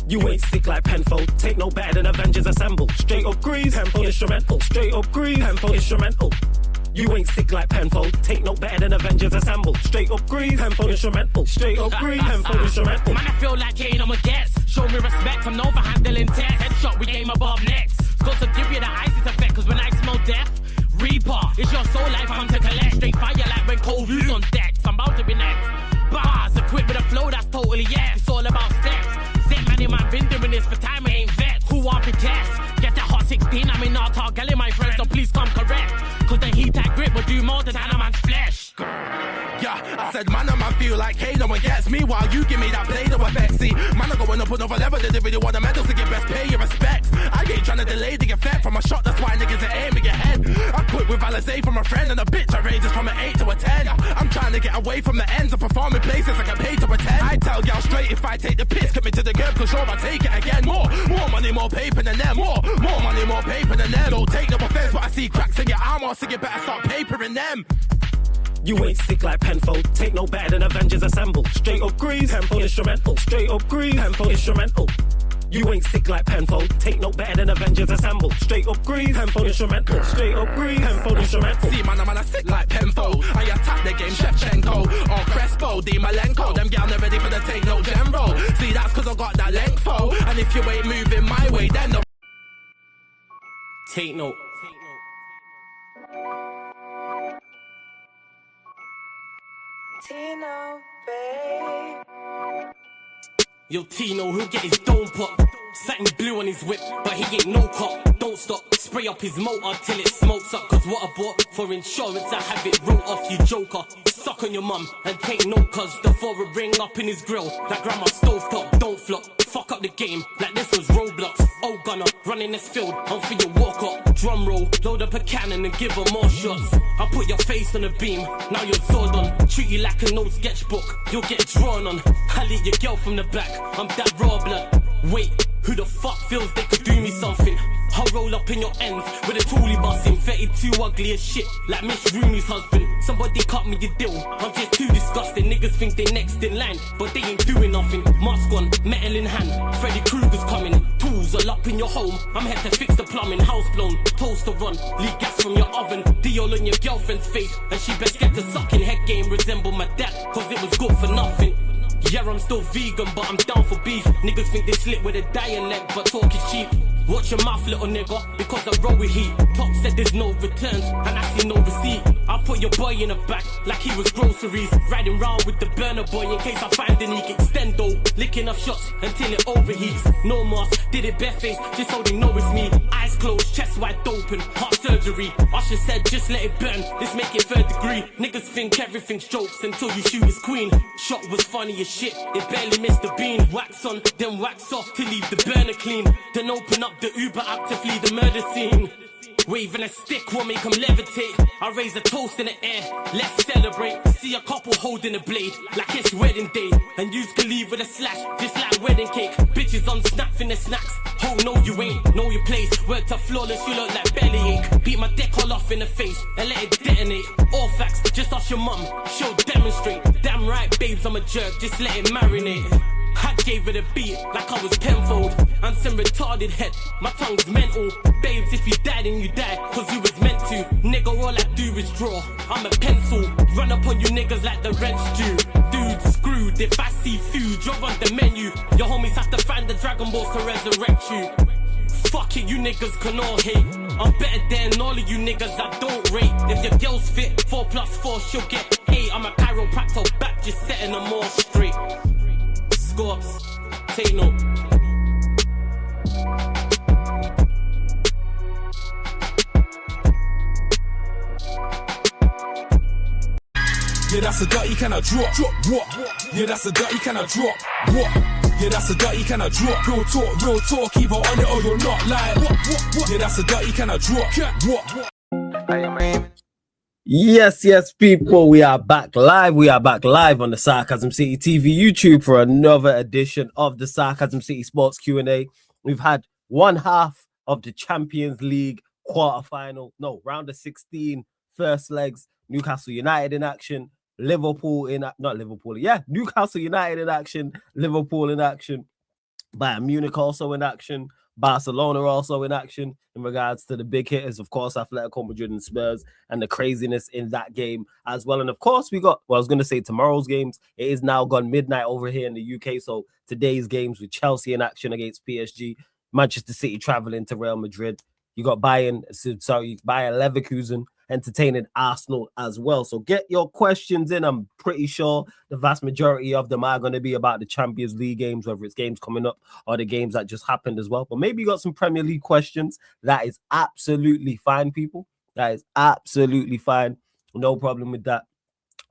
You ain't sick like Penfold, take no better than Avengers Assemble. Straight up grease, Penfold instrumental. Straight up grease, Penfold instrumental. You ain't sick like Penfold, take no better than Avengers Assemble. Straight up grease, Penfold instrumental. Straight up grease, Penfold instrumental. Man, I feel like Kane, I'm a guess. Show me respect, I'm overhandling test. Headshot, we aim above next. Supposed to give you the ISIS effect, cause when I smell death, Reaper, it's your soul life, I'm to collect. Straight fire like when cold views on decks. I'm about to be next. Bars, equipped with a flow that's totally yes. It's all about steps. Same man in my been doing this for time, I ain't vets. Who want to test? Get that hot 16, I'm in our target, my friends, so please come correct. Cause the heat I grip will do more than a man's flesh. Yeah, I said, man, I feel like hey, no one gets me while you give me that Play-Doh effect. See, man, I'm going up another level. They really want the medals to get best pay your respects. I ain't trying to delay the effect from a shot, that's why niggas are aiming your head. I quit with Alizé from a friend and a bitch. I ranges from an 8 to a 10. I'm trying to get away from the ends of performing places I get paid to attend. I tell y'all straight, if I take the piss, commit to the game, cause sure I'll take it again. More money, more paper than them. More money, more paper than them. Don't take no offense, but I see cracks in your armor, so you better start papering them. You ain't sick like Penfold, take no better than Avengers Assemble. Straight up grease, Penfold instrumental. Straight up grease, Penfold instrumental. You ain't sick like Penfold, take no better than Avengers Assemble. Straight up grease, Penfold instrumental. Straight up grease, Penfold instrumental. See, man, I'm sick like Penfold. I attack the game, Shevchenko or Crespo, Di Malenko. Them gal not ready for the take no general. See, that's cause I got that length, and if you ain't moving my way, then the Take note. Tino, babe. Yo, Tino, he'll get his dome pop. Satin blue on his whip, but he ain't no cop. Don't stop, spray up his motor till it smokes up. Cause what I bought for insurance, I have it wrote off, you joker. Suck on your mum and take note, cause the four ring up in his grill. Like grandma stovetop, don't flop. Fuck up the game, like this was Roblox. Oh gunner, running this field, I'm for your walk up. Drum roll, load up a cannon and give her more shots. I put your face on a beam, now you're Zordon. Treat you like an old sketchbook, you'll get drawn on. I lead your girl from the back, I'm that raw blood. Wait, who the fuck feels they could do me something? I'll roll up in your ends with a toolie busting. 32 ugly as shit, like Miss Rooney's husband. Somebody cut me a deal, I'm just too disgusting. Niggas think they next in line, but they ain't doing nothing. Mask on, metal in hand, Freddy Krueger's coming. Tools all up in your home, I'm here to fix the plumbing. House blown, toaster run, leak gas from your oven. Diol on your girlfriend's face, and she best get to sucking. Head game resemble my dad, cause it was good for nothing. Yeah, I'm still vegan, but I'm down for beef. Niggas think they slip with a dialect, but talk is cheap. Watch your mouth, little nigga, because I roll with heat. Top said there's no returns, and I see no receipt. I put your boy in the back, like he was groceries. Riding round with the burner boy in case I find an eke extendo. Licking off shots until it overheats. No mask, did it barefaced, just so they know it's me. Eyes closed, chest wide open, heart surgery. Usher said just let it burn, let's make it third degree. Niggas think everything's jokes until you shoot his queen. Shot was funny as shit, it barely missed the beam. Wax on, then wax off to leave the burner clean. Then open up the Uber app to flee the murder scene. Waving a stick will make them levitate. I raise a toast in the air, let's celebrate. See a couple holding a blade, like it's wedding day. And you can leave with a slash, just like wedding cake. Bitches on snap in the snacks. Oh no you ain't, know your place. Worked up flawless, you look like bellyache. Beat my deck all off in the face, and let it detonate. All facts, just ask your mum, she'll demonstrate. Damn right babes, I'm a jerk, just let it marinate. I gave it a beat like I was Penfold. I'm some retarded head, my tongue's mental. Babes, if you die then you die, cause you was meant to. Nigga, all I do is draw, I'm a pencil. Run up on you niggas like the rent's due. Dude, screwed, if I see food, you're on the menu. Your homies have to find the Dragon Balls to resurrect you. Fuck it, you niggas can all hate. I'm better than all of you niggas I don't rate. If your girl's fit, 4+4, she'll get 8. I'm a chiropractor back, just setting them all straight. Scorps, take note. Yeah, that's a dirty kind of drop. What? Yeah, that's a dirty kind of drop. What? Yeah, that's a dirty kind of drop. Real talk, either on it or you're not. Like, what? Yeah, that's a dirty kind of drop. What? Yes, people, we are back live. We are back live on the Sarcasm City TV YouTube for another edition of the Sarcasm City Sports Q&A. We've had one half of the Champions League round of 16, first legs. Newcastle United in action, Newcastle United in action, Liverpool in action. Bayern Munich also in action. Barcelona also in action in regards to the big hitters, of course, Atletico Madrid and Spurs, and the craziness in that game as well. And of course, we got, well, I was going to say tomorrow's games. It is now gone midnight over here in the UK. So today's games with Chelsea in action against PSG, Manchester City traveling to Real Madrid. You got Bayern Leverkusen entertaining Arsenal as well. So get your questions in. I'm pretty sure the vast majority of them are going to be about the Champions League games, whether it's games coming up or the games that just happened as well. But maybe you got some Premier League questions. That is absolutely fine, people. That is absolutely fine. No problem with that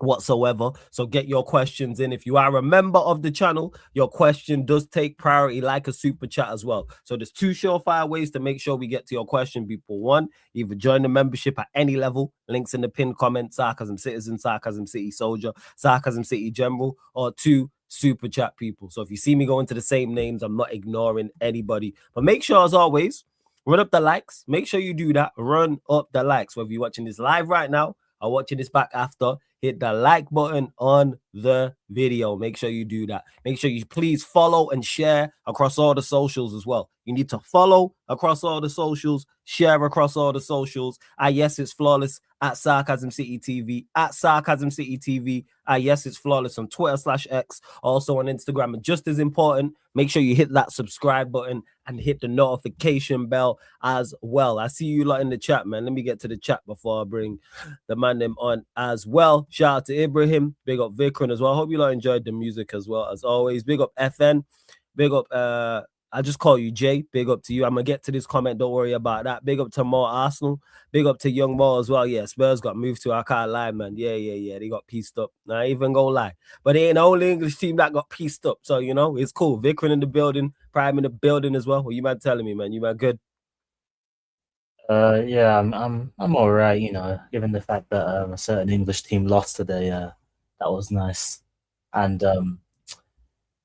whatsoever. So get your questions in. If you are a member of the channel, your question does take priority like a super chat as well. So there's two surefire ways to make sure we get to your question, people. One, either join the membership at any level, links in the pinned comment, Sarcasm Citizen, Sarcasm City Soldier, Sarcasm City General, or two, super chat, people. So if you see me go into the same names, I'm not ignoring anybody. But make sure, as always, run up the likes. Make sure you do that. Run up the likes. Whether you're watching this live right now or watching this back after, hit the like button on the video. Make sure you do that. Make sure you please follow and share across all the socials as well. You need to follow across all the socials, share across all the socials. Yes, it's flawless at Sarcasm City TV, at Sarcasm City TV. Yes, it's flawless on Twitter/X, also on Instagram. And just as important, make sure you hit that subscribe button and hit the notification bell as well. I see you lot in the chat, man. Let me get to the chat before I bring the man them on as well. Shout out to Ibrahim. Big up Vikram as well. I hope you lot enjoyed the music as well, as always. Big up FN. Big up, I just call you Jay. Big up to you. I'm going to get to this comment. Don't worry about that. Big up to more Arsenal. Big up to Young Mo as well. Yeah, Spurs got moved to. I can't lie, man. Yeah. They got pieced up. I ain't even gonna lie. But they ain't the only English team that got pieced up. So, you know, it's cool. Vikram in the building. Prime in the building as well. What you man telling me, man? You man good? Yeah, I'm all right, you know, given the fact that a certain English team lost today. That was nice. And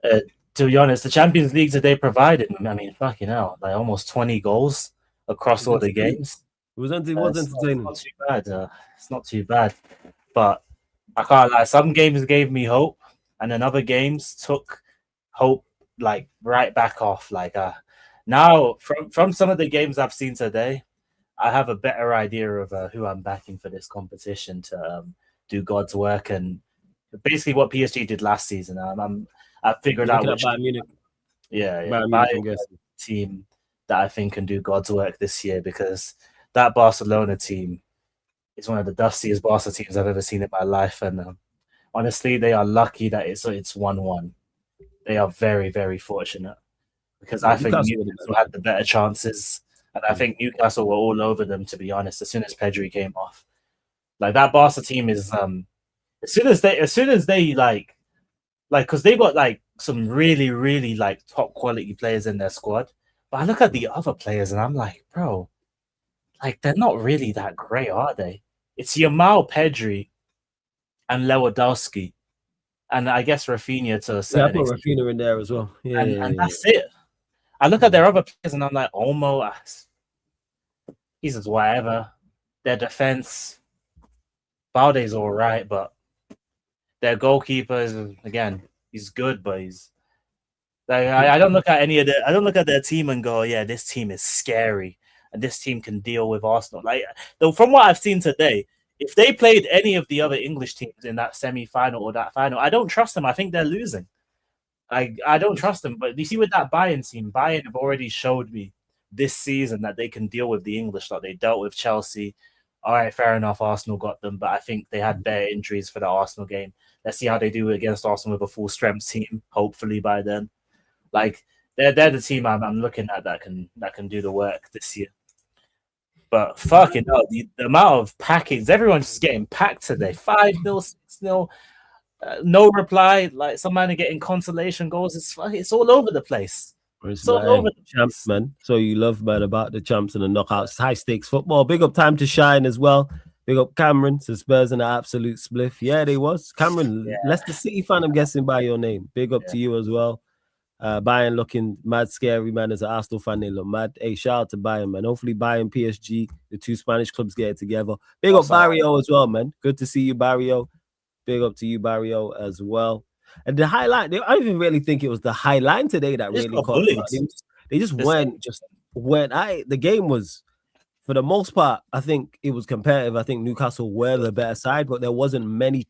to be honest, the Champions League today provided, I mean, fucking hell, like almost 20 goals across all the games. It was entertaining. It's not too bad. It's not too bad. But I can't lie, some games gave me hope, and then other games took hope like right back off. Like now from some of the games I've seen today, I have a better idea of who I'm backing for this competition to do God's work, and basically what PSG did last season. I figured out which Bayern Munich. Bayern team that I think can do God's work this year, because that Barcelona team is one of the dustiest Barca teams I've ever seen in my life, and honestly, they are lucky that it's 1-1. They are very, very fortunate, because I think Newcastle had the better chances. And I think Newcastle were all over them, to be honest, as soon as Pedri came off. Like that Barca team is as soon as they like because they got like some really, really like top quality players in their squad. But I look at the other players and I'm like, bro, like they're not really that great, are they? It's Yamal, Pedri, and Lewandowski. And I guess Rafinha to a certain extent. I put Rafinha in there as well. And that's it. I look at their other players and I'm like, Olmo, he's just whatever. Their defense, Balde's all right, but their goalkeeper is, again, he's good, but he's like, I don't look at I don't look at their team and go, yeah, this team is scary and this team can deal with Arsenal. Like, though, from what I've seen today, if they played any of the other English teams in that semi-final or that final, I don't trust them. I think they're losing. I don't trust them. But you see, with that Bayern team, Bayern have already showed me this season that they can deal with the English. Like they dealt with Chelsea. All right, fair enough. Arsenal got them, but I think they had better injuries for the Arsenal game. Let's see how they do against Arsenal with a full strength team. Hopefully by then, like they're the team I'm looking at that can do the work this year. But fucking hell, the amount of packings, everyone's just getting packed today. 5-0, 6-0. No reply. Like some man are getting consolation goals. It's all over the place. It's all over the champs, man. So you love, man, about the champs and the knockouts. High stakes football. Big up Time to Shine as well. Big up Cameron. So Spurs in an absolute spliff. Yeah, they was. Cameron, Leicester City fan, I'm guessing by your name. Big up to you as well. Bayern looking mad scary, man. As an Arsenal fan, they look mad. Hey, shout out to Bayern, man. Hopefully Bayern, PSG, the two Spanish clubs get it together. Big up Barrio as well, man. Good to see you, Barrio. Big up to you, Barrio, as well. And the highlight, I don't even really think it was the high line today that They just really got caught me. bullied. They just weren't. The game was, for the most part, I think it was competitive. I think Newcastle were the better side, but there wasn't many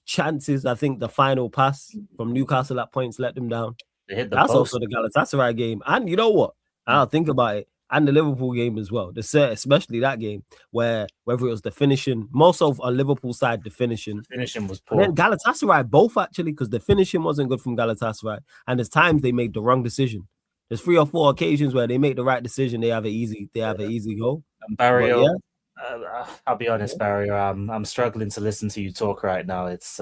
chances. I think the final pass from Newcastle at points let them down. They hit the That's post. also the Galatasaray game. And you know what? I'll think about it. And the Liverpool game as well. Especially that game where whether it was the finishing, most of on Liverpool side, the finishing. Finishing was And poor. then Galatasaray both actually, because the finishing wasn't good from Galatasaray. And there's times they made the wrong decision. There's 3 or 4 occasions where they make the right decision. They have an easy goal. And Barrio, But I'll be honest, Barrio. I'm struggling to listen to you talk right now. It's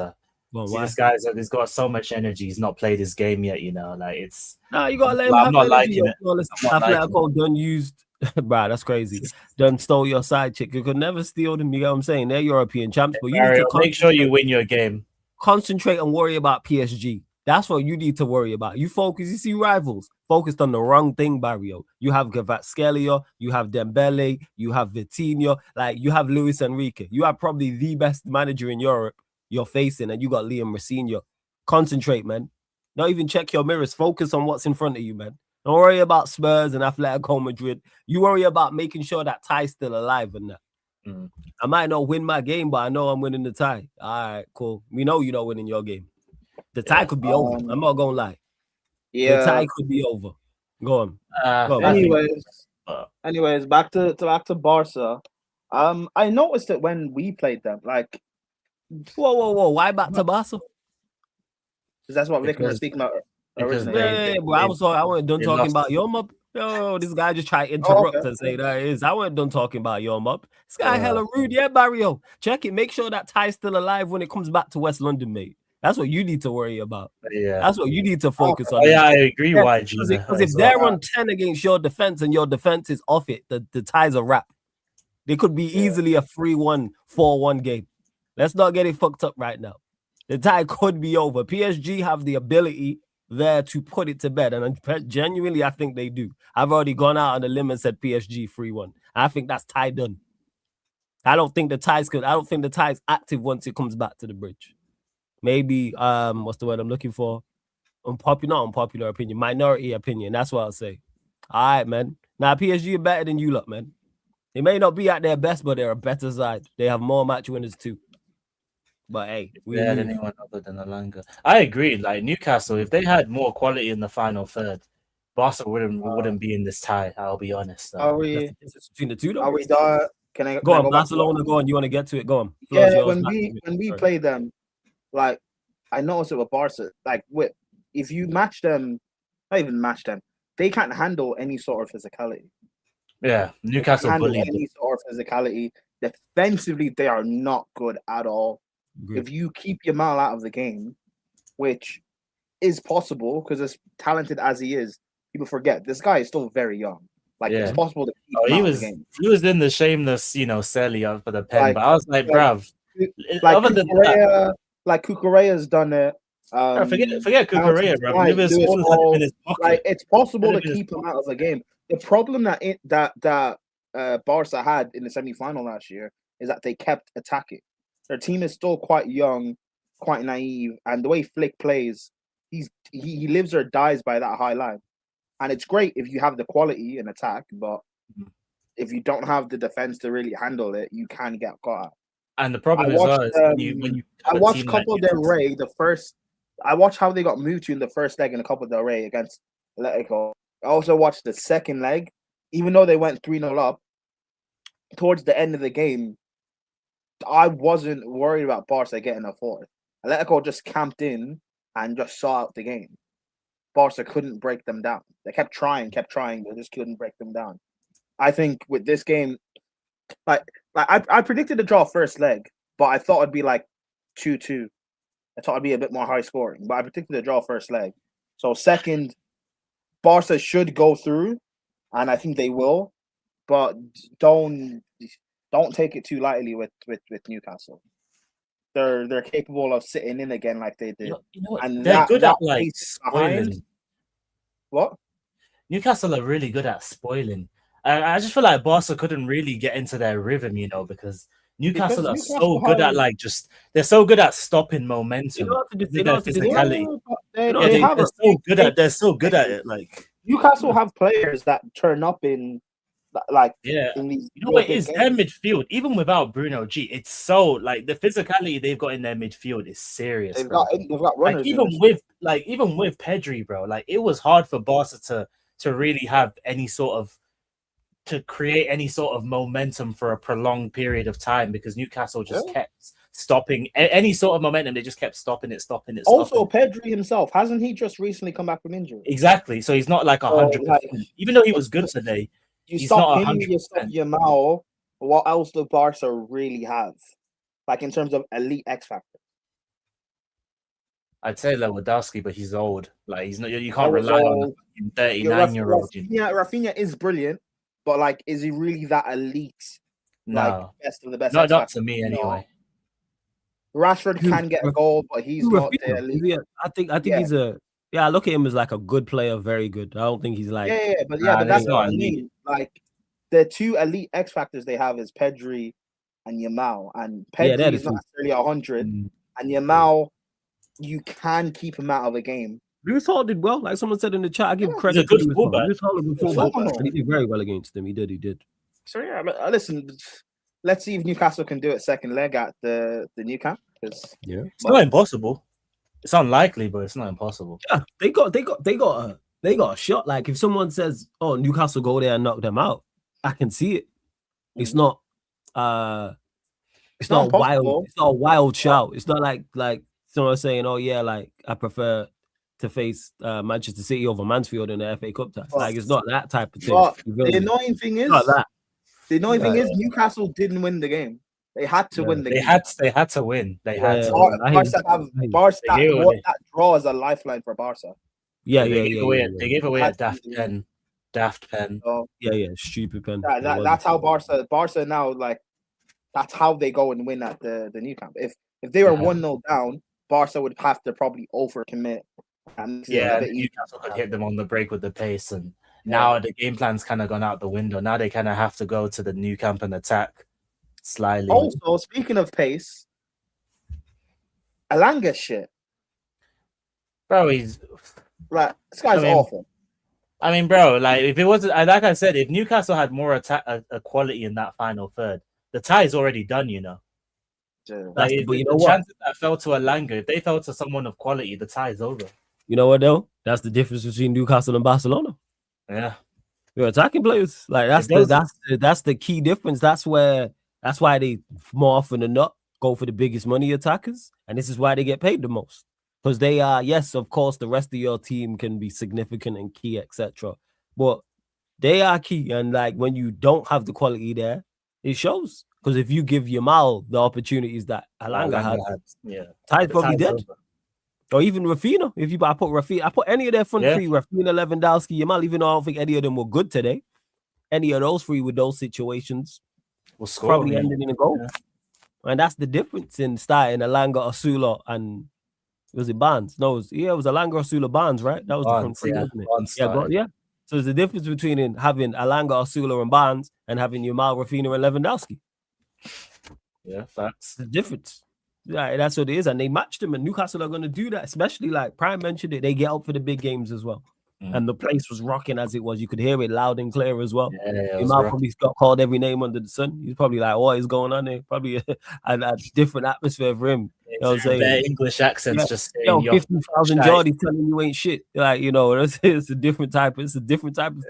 Well, see, why? this guy's he's got so much energy. He's not played his game yet. You know, like it's. Nah, you gotta let him I'm have not energy. liking it. Yo. Listen, I'm not liking Atletico done used, bruh, that's crazy. Done stole your side chick. You could never steal them. You know what I'm saying? They're European champs, but you need Barrio, to make sure you win your game. concentrate and worry about PSG. That's what you need to worry about. You focus. You see rivals focused on the wrong thing, Barrio. You have Kvaratskhelia, you have Dembele, you have Vitinho, like you have Luis Enrique. You have probably the best manager in Europe you're facing, and you got Liam Rosinho. Concentrate, man. Don't even check your mirrors. Focus on what's in front of you, man. Don't worry about Spurs and Atletico Madrid. You worry about making sure that tie's still alive and that. I might not win my game, but I know I'm winning the tie. All right, cool. We know you're not winning your game. The tie could be over. I'm not gonna lie. Yeah. The tie could be over. Go on. Anyways, back to Barca. I noticed that when we played them, like, whoa. Why back to Barca? Because that's what Vic was speaking about originally. Bro, I wasn't done talking about your mob. Yo, this guy just tried to interrupt and say that is. I wasn't done talking about your mob. This guy hella rude. Yeah, Barrio. Check it. Make sure that tie's still alive when it comes back to West London, mate. That's what you need to worry about. Yeah, that's what you need to focus on. Yeah, I agree. YG, because if they're on 10 against your defense and your defense is off it, the ties are wrapped. They could be easily a 3-1, 4-1 game. Let's not get it fucked up right now. The tie could be over. PSG have the ability there to put it to bed, and genuinely, I think they do. I've already gone out on the limb and said PSG 3-1. I think that's tie done. I don't think the tie's active once it comes back to the bridge. Maybe what's the word I'm looking for? Not unpopular opinion, minority opinion. That's what I'll say. All right, man. Now PSG are better than you lot, man. They may not be at their best, but they're a better side. They have more match winners too. But hey, we had anyone other than Alanga. I agree. Like Newcastle, if they had more quality in the final third, Barca wouldn't be in this tie. I'll be honest. Are we between the two? Though? Are we done? Can I go on, Barcelona? Go on. You want to get to it? Go on. Yeah, when we play them, like I noticed it with Barca. Like if you match them, not even match them, they can't handle any sort of physicality. Yeah, Newcastle bullying any sort of physicality. Defensively, they are not good at all. If you keep Yamal out of the game, which is possible because as talented as he is, people forget this guy is still very young. Like it's possible to keep him out of the game. He was in the shameless, Selly for the pen, but I was like, bruv. Like other than that, like Cucurella's done it. Forget Cucurella, bro. Like it's possible to keep him out of the game. The problem that Barca had in the semi-final last year is that they kept attacking. Their team is still quite young, quite naive, and the way Flick plays, he lives or dies by that high line. And it's great if you have the quality in attack, but if you don't have the defense to really handle it, you can get caught out. And the problem is I watched Copa del Rey I watched how they got moved to in the first leg in the Copa del Rey against Atletico. I also watched the second leg, even though they went 3-0 up. Towards the end of the game, I wasn't worried about Barca getting a fourth. Atletico just camped in and just saw out the game. Barca couldn't break them down. They kept trying, they just couldn't break them down. I think with this game, I predicted a draw first leg, but I thought it'd be like 2-2. I thought it'd be a bit more high scoring, but I predicted a draw first leg. So second, Barca should go through, and I think they will, but don't take it too lightly with Newcastle. They're capable of sitting in again like they did. You know what? And they're good at like spoiling. What? Newcastle are really good at spoiling. I just feel like Barca couldn't really get into their rhythm, because Newcastle are so Newcastle good at have- they're so good at stopping You momentum. know what to do. with You know their what to do. physicality. Yeah, but they, You know, they Yeah, have they're so good at it. Like, Newcastle have players that turn up in like yeah, in these you know what it big is? Their games. midfield, even without Bruno G, it's so like the physicality they've got in their midfield is serious, They've bro. got runners. Like in even this. with Pedri, bro, like it was hard for Barca to really have any sort of to create any sort of momentum for a prolonged period of time because Newcastle just kept stopping any sort of momentum. They just kept stopping it. Also, Pedri himself, hasn't he just recently come back from injury? Exactly. So he's not like 100%. like, Even though he was good today, You he's stop not him, 100%. you stop Yamal. What else do Barca really have? Like in terms of elite X factor. I'd say Lewandowski, but he's old. Like he's not. You can't rely on a 39-year-old. Rafinha is brilliant, but like, is he really that elite? Like No, best of the best. not to me anyway. Rashford can get a goal, but he's not the elite. Yeah, I think he's a. Yeah, I look at him as like a good player, very good. I don't think he's like. But that's not what I mean. Like the two elite X factors they have is Pedri and Yamal, and Pedri is not necessarily 100, and Yamal, you can keep him out of a game. Lewis Hall did well, like someone said in the chat. I give credit to Lewis Hall. Lewis Hall was phenomenal. and he did very well against them. He did. So yeah, listen. Let's see if Newcastle can do it second leg at the new camp. It's not impossible. It's unlikely, but it's not impossible. Yeah, they got a shot. Like if someone says, "Oh, Newcastle go there and knock them out," I can see it. It's not. It's not wild. It's not a wild shout. It's not like someone saying, "Oh yeah, like I prefer to face Manchester City over Mansfield in the FA Cup tie." Like it's not that type of thing. But the annoying thing is, the annoying thing is Newcastle didn't win the game. They had to win the game. They had to win. They had to. Barca that draw is a lifeline for Barca. They gave away a daft pen. So, stupid pen. That's how Barca now, like, that's how they go and win at the new camp. If they were 1-0 down, Barca would have to probably overcommit. Newcastle could hit them on the break with the pace, and now the game plan's kind of gone out the window. Now they kind of have to go to the new camp and attack slyly. Also, speaking of pace, Alanga shit. Bro, he's like, this guy's awful. I mean, bro, like if it wasn't, like I said, if Newcastle had more attack quality in that final third, the tie is already done. You know, like the chances that fell to Alanga, if they fell to someone of quality, the tie is over. You know what though? That's the difference between Newcastle and Barcelona. Yeah, you're attacking players. Like that's the key difference. That's why they more often than not go for the biggest money attackers, and this is why they get paid the most. Because they are, yes, of course, the rest of your team can be significant and key, etc. But they are key, and like when you don't have the quality there, it shows. Because if you give Yamal the opportunities that Alanga had, Ty's probably dead. Over. Or even Rafinha. I put any of their front three, Rafinha, Lewandowski, Yamal, even though I don't think any of them were good today, any of those three with those situations will score, probably ended in a goal. Yeah. And that's the difference in starting Alanga, Osula, and was it Barnes? No, it was Alanga, Osula, Barnes, right? That was the front three, wasn't it? So there's a difference between having Alanga, Osula, and Barnes and having Yamal, Rafinha, and Lewandowski. Yeah, facts. The difference. Yeah, that's what it is. And they matched them, and Newcastle are going to do that, especially like Prime mentioned it. They get up for the big games as well. And the place was rocking as it was. You could hear it loud and clear as well. Yamal probably got called every name under the sun. He's probably like, what is going on there? Probably a different atmosphere for him. You know what I'm saying? Their English accents just saying, 50,000 Geordie telling you ain't shit. Like, you know, it's a different type of thing.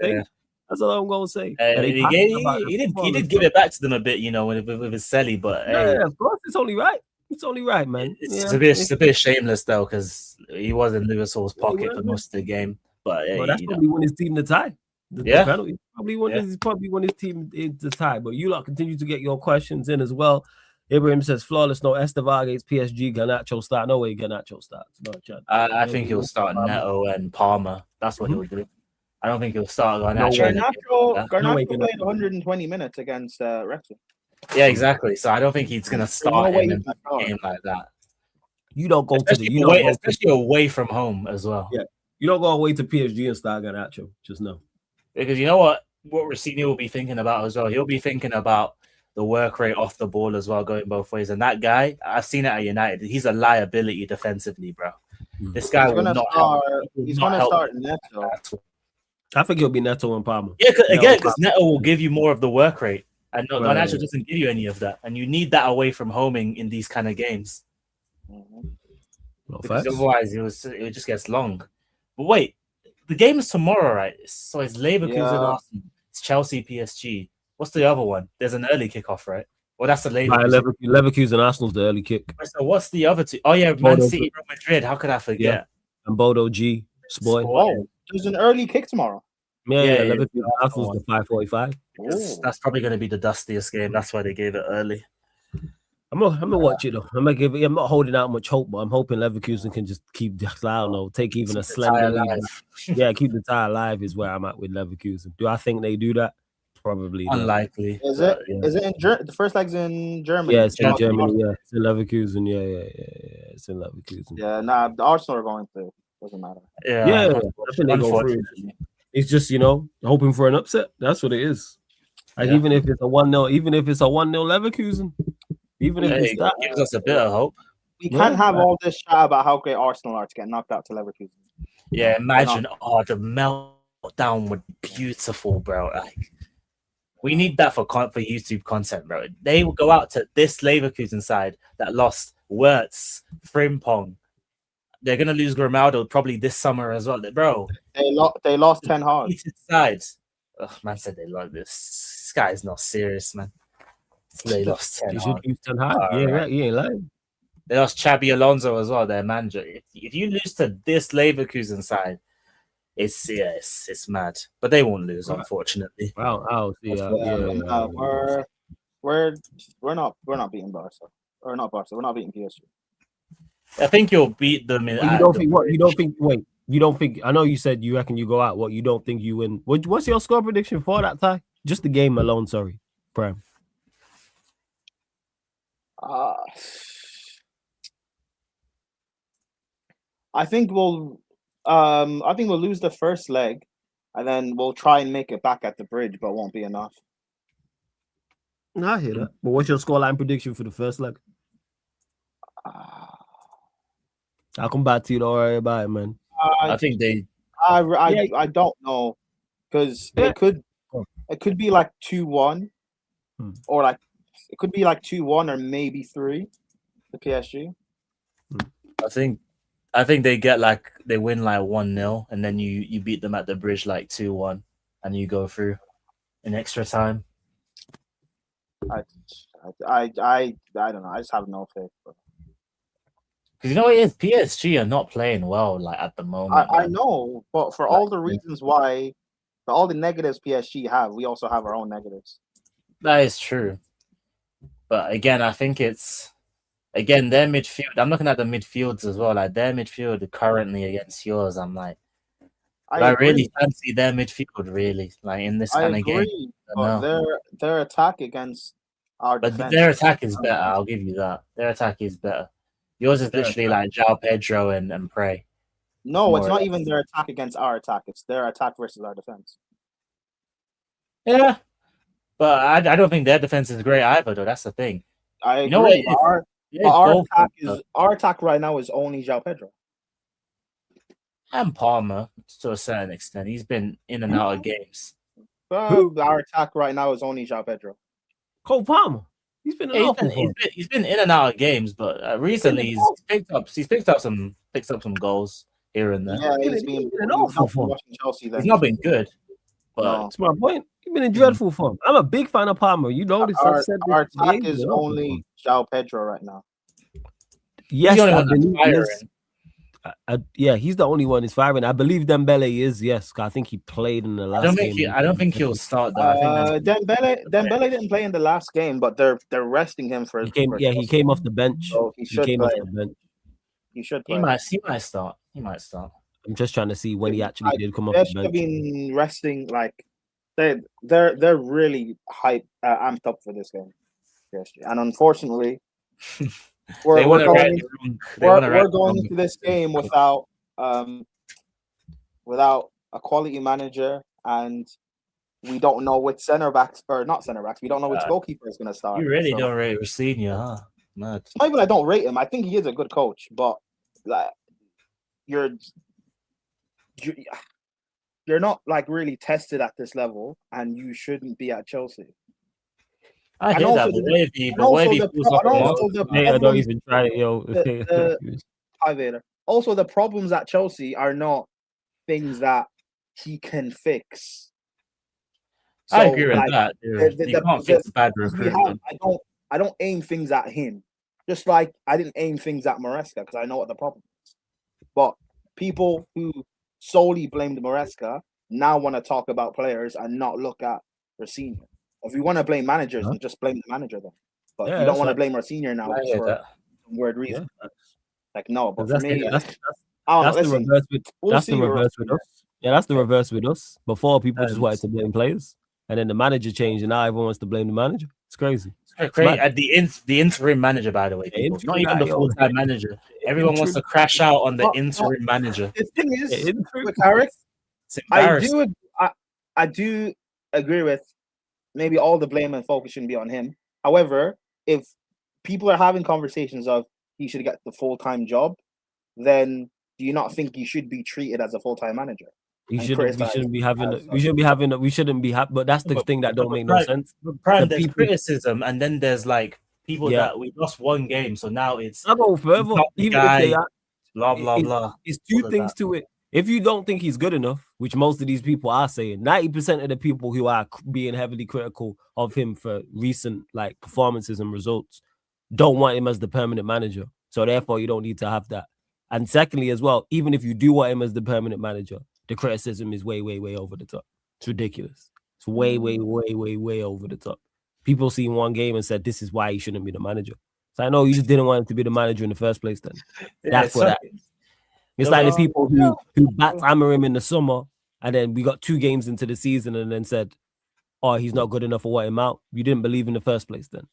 Yeah. That's all I'm gonna say. He did give it back to them a bit, you know, with his Selly, but of course, it's only right. It's only right, man. It's a bit shameless though, because he was in Lewis Hall's pocket for most of the game. But that's probably when his team the tie. The penalty probably when his team is the tie. But you lot continue to get your questions in as well. Ibrahim says flawless. No, Estevar against PSG. Garnacho start. No way, Garnacho starts. No chance. I think he'll start Neto and Palmer. That's what he'll do. I don't think he'll start Garnacho. Garnacho played 120 minutes against Wrexham. Yeah, exactly. So I don't think he's gonna start him in a game like that. You don't go especially away from home as well. Yeah. You don't go away to PSG and start Garnacho. Just know. Because you know what Rossini will be thinking about as well. He'll be thinking about the work rate off the ball as well, going both ways. And that guy, I've seen it at United. He's a liability defensively, bro. This guy He's will gonna not start. help. He's gonna start Neto. I think he'll be Neto and Palmer. Yeah, because Neto will give you more of the work rate, and Garnacho doesn't give you any of that, and you need that away from homing in these kind of games. Because otherwise, it just gets long. But wait, the game is tomorrow, right? So it's Leverkusen, Arsenal, it's Chelsea, PSG. What's the other one? There's an early kickoff, right? Well, that's the Leverkusen, Arsenal's the early kick. So what's the other two? Oh yeah, Man City, Real Madrid. How could I forget? Yeah. And Bodo G, Spoy. Oh, there's an early kick tomorrow. Yeah, Leverkusen, Arsenal's the 5:45. That's probably going to be the dustiest game. That's why they gave it early. I'm gonna watch it though. I'm not holding out much hope, but I'm hoping Leverkusen can just keep, I don't know, take even a slender lead. Yeah, keep the tie alive is where I'm at with Leverkusen. Do I think they do that? Probably unlikely. Is it? Yeah. Is it in the first leg's in Germany? Yeah, it's in Germany. Yeah, it's in Leverkusen. Yeah, it's in Leverkusen. Yeah, the Arsenal are going through. Doesn't matter. Yeah, I think they go through. It's just hoping for an upset. That's what it is. Like even if it's a 1-0, even if it's a 1-0 Leverkusen. Even if it's that, gives us a bit of hope. We can't have all this chat about how great Arsenal are to get knocked out to Leverkusen. Yeah, imagine. The meltdown would be beautiful, bro. Like, we need that for YouTube content, bro. They will go out to this Leverkusen side that lost Wirtz, Frimpong. They're gonna lose Grimaldo probably this summer as well, bro. They lost 10 hard. Sides. Man said they like this. This guy is not serious, man. They lost 10 hard. Yeah, he ain't lying. They lost Xabi Alonso as well, their manager. If you lose to this Leverkusen side, it's mad. But they won't lose, unfortunately. Wow, we're not beating Barca. Or not Barca. We're not beating PSG. I think you'll beat them. You don't think what? You don't think? Wait, you don't think? I know you said you reckon you go out. What? You don't think you win? What's your score prediction for that tie? Just the game alone. Sorry, Prem. I think we'll lose the first leg, and then we'll try and make it back at the bridge, but it won't be enough. I hear that. But what's your scoreline prediction for the first leg? I'll come back to you. Don't worry about it, man. I think they. I don't know, because it could be like 2-1, or like it could be like 2-1 or maybe 3 to PSG. I think they win like 1-0, and then you beat them at the bridge like 2-1, and you go through in extra time. I don't know. I just have no faith. Because you know what it is, PSG are not playing well like at the moment. I know, but for all the reasons why, for all the negatives PSG have, we also have our own negatives. That is true. But again, I think it's their midfield. I'm looking at the midfields as well. Like their midfield currently against yours, I'm like, I really fancy their midfield. Really, like in this kind of game. But their attack against our but defense, their attack is better. I'll give you that. Their attack is better. Yours is literally like João Pedro and Prey. No, it's not even their attack against our attack. It's their attack versus our defense. Yeah, but I don't think their defense is great either, though. That's the thing. I agree. Our attack right now is only João Pedro. And Palmer, to a certain extent. He's been in and out of games. Our attack right now is only João Pedro. Cole Palmer. He's been in and out of games, but recently he's picked up some goals here and there. Yeah, he's been awful form. He's not been good, but that's my point. He's been in dreadful form. I'm a big fan of Palmer. You know this. Our attack is only João Pedro right now. Yes, he's the only one who's firing. I believe Dembele is. Yes, I think he played in the last game. I don't think he'll start though. Dembele didn't play in the last game, but they're resting him for. He came off the bench. So he should play. He should play. He might start. I'm just trying to see when he actually did come off the bench. They should have been resting. Like they're really amped up for this game, and unfortunately. We're going into this game without a quality manager and we don't know which center backs or not center backs. We don't know which goalkeeper is going to start. You really don't rate Rossini, huh? Mad. Not even I don't rate him. I think he is a good coach, but like you're not like really tested at this level, and you shouldn't be at Chelsea. I hear that, I don't even try it, yo. Hi, Vader. Also, the problems at Chelsea are not things that he can fix. So, I agree with that. You can't fix bad recruitment. I don't aim things at him. Just like I didn't aim things at Maresca because I know what the problem is. But people who solely blamed Maresca now want to talk about players and not look at Rossini. If you want to blame managers, then just blame the manager then. But you don't want to blame Rossini now for some weird reason. Yeah. Like no, but for me, that's the reverse with us. Yeah, that's the reverse with us. Before people just wanted to blame players, and then the manager changed, and now everyone wants to blame the manager. It's crazy. The interim manager, by the way, people. Not even the full-time manager. Everyone wants to crash out on the interim manager. The thing is, with Carrick, I do agree with maybe all the blame and focus shouldn't be on him. However, if people are having conversations of he should get the full-time job, then do you not think he should be treated as a full-time manager? We shouldn't be having. But that's the thing that don't make no sense. There's criticism, and then there's like people that we lost one game, so now it's. I go further. Even if they are, blah blah blah. It's two things to it. If you don't think he's good enough, which most of these people are saying, 90% of the people who are being heavily critical of him for recent like performances and results don't want him as the permanent manager. So therefore, you don't need to have that. And secondly, as well, even if you do want him as the permanent manager, the criticism is way, way, way over the top. It's ridiculous. It's way, way, way, way, way over the top. People seen one game and said, this is why he shouldn't be the manager. So I know you just didn't want him to be the manager in the first place then. That's what that is. It's like the people who bat-hammer him in the summer, and then we got 2 games into the season and then said, oh, he's not good enough for what him out. You didn't believe in the first place then.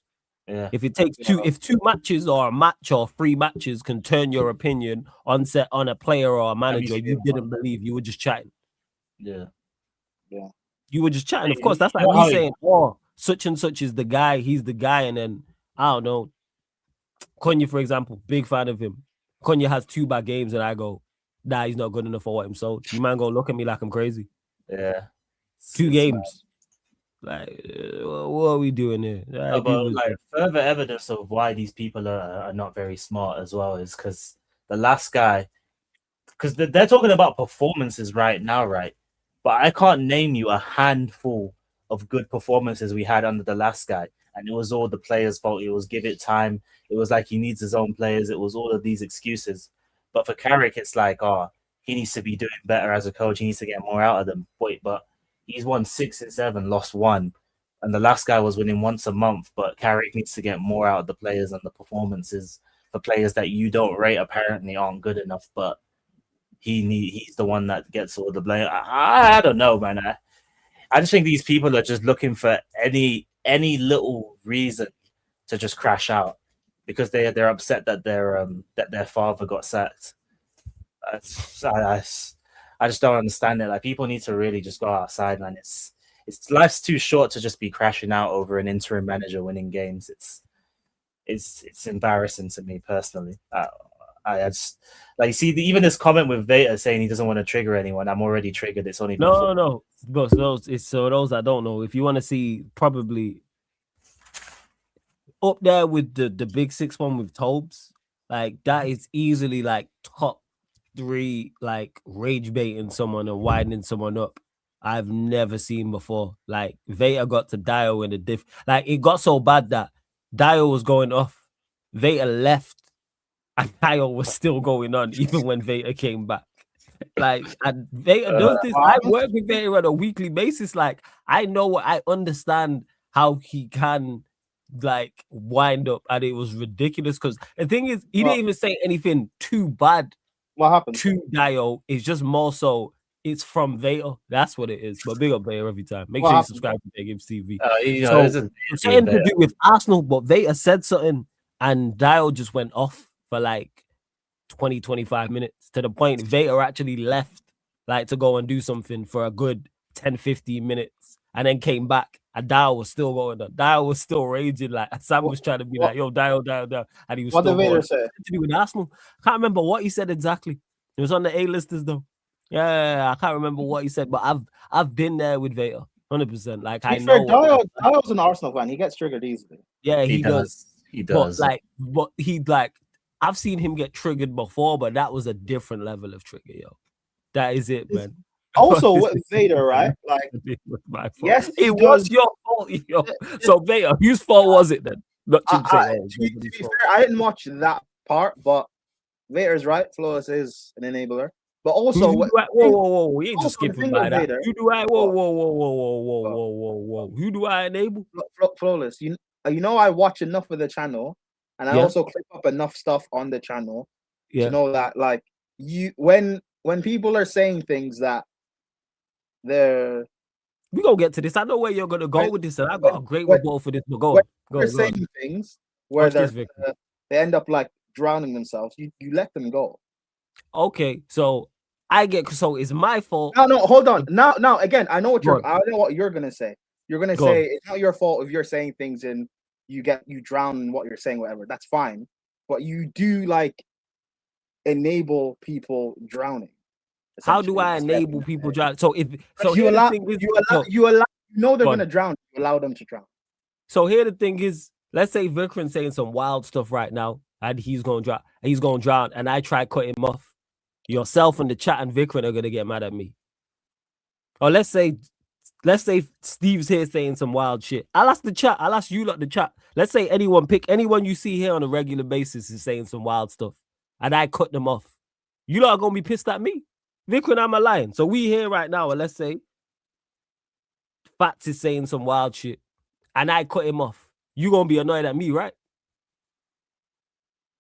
Yeah. If it takes if 2 matches or a match or 3 matches can turn your opinion on a player or a manager, you didn't believe, you were just chatting. Yeah. You were just chatting. Of course, that's like me saying, oh, such and such is the guy, he's the guy, and then I don't know. Konya, for example, big fan of him. Konya has 2 bad games, and I go, nah, he's not good enough for what him sold. You man go look at me like I'm crazy. Yeah. 2 games. Like, what are we doing here? Further evidence of why these people are not very smart as well is because the last guy, because they're talking about performances right now, right? But I can't name you a handful of good performances we had under the last guy. And it was all the players' fault. It was give it time. It was like he needs his own players. It was all of these excuses. But for Carrick, it's like, he needs to be doing better as a coach. He needs to get more out of them. But he's won 6 and 7, lost 1. And the last guy was winning once a month. But Carrick needs to get more out of the players, and the performances for players that you don't rate apparently aren't good enough. But he's the one that gets all the blame. I don't know, man. I just think these people are just looking for any little reason to just crash out because they're upset that their father got sacked. I just don't understand it. Like, people need to really just go outside, man. It's life's too short to just be crashing out over an interim manager winning games. It's embarrassing to me personally. I just like, see, even this comment with Veta saying he doesn't want to trigger anyone. I'm already triggered. It's only no. But those that don't know, if you want to see, probably up there with the big 6 one with Tobes, like that is easily like top 3, like rage baiting someone and widening someone up I've never seen before. Like Veta got to Dio in the like it got so bad that Dio was going off, Veta left, and Dio was still going on even when Veta came back. Like, and Veta does this. I work with Veta on a weekly basis. Like, I understand how he can like wind up, and it was ridiculous because the thing is, he didn't even say anything too bad. What happened to Dio? It's just more so it's from Veta. That's what it is. But big up Veta every time. Make sure you subscribe to Big Games TV. It's something to do with Arsenal, but Veta said something, and Dio just went off for like 20-25 minutes to the point Veta actually left like to go and do something for a good 10, 15 minutes, and then came back, and Dial was still going on. Dial was still raging. Like Sam was trying to be like, "Yo, Dial," and he was What still did Vader going. say? To do with Arsenal. Can't remember what he said exactly. It was on the A-listers though. Yeah, I can't remember what he said, but I've been there with Vader, 100%. Like I know. Dial's an Arsenal fan. He gets triggered easily. Yeah, he does. He does. But he like I've seen him get triggered before, but that was a different level of trigger, yo. That is it, man. Also with Vader, right? Like, yes, it was your fault, yo. So Vader, whose fault was it then? Not to be fair, I didn't watch that part, but Vader's right. Flawless is an enabler. But also, whoa, we ain't just skipping by that. Vader, who do I? Whoa. Who do I enable? Flawless. You know, I watch enough of the channel, and I also clip up enough stuff on the channel to know that, like, when people are saying things that they're. We gonna get to this. I know where you're gonna go with this, and I've got a great rebuttal for this. But go on. Saying things where they end up like drowning themselves. You let them go. Okay, so I get it's my fault. No, hold on. Now again, I know what you're gonna say. You're gonna say it's not your fault if you're saying things and you drown in what you're saying, whatever. That's fine. But you do like enable people drowning. How do I enable people drowning? So you know they're gonna drown, you allow them to drown. So here the thing is, let's say Vikram's saying some wild stuff right now, and he's gonna drown, and I try cut him off. Yourself in the chat and Vikram are gonna get mad at me. Or let's say Steve's here saying some wild shit. I'll ask the chat. I'll ask you lot the chat. Let's say anyone you see here on a regular basis is saying some wild stuff, and I cut them off. You lot are gonna be pissed at me. Vikram, I'm a lion. So we here right now, and let's say Fats is saying some wild shit, and I cut him off. You gonna be annoyed at me, right?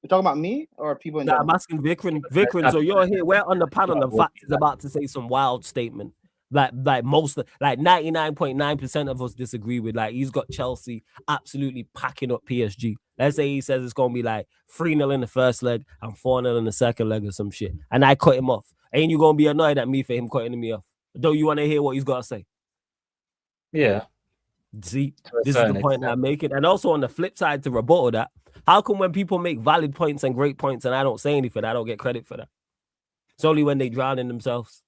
You're talking about me or people in general? I'm asking Vikram, so you're here. We're on the panel, and Fats is about to say some wild statement. Like 99.9% of us disagree with. Like, he's got Chelsea absolutely packing up PSG. Let's say he says it's gonna be like 3-0 in the first leg and 4-0 in the second leg or some shit, and I cut him off. Ain't you gonna be annoyed at me for him cutting me off? Don't you want to hear what he's got to say? Yeah. See, this is the point that I'm making. And also on the flip side, to rebuttal that, how come when people make valid points and great points and I don't say anything, I don't get credit for that? It's only when they drown in themselves.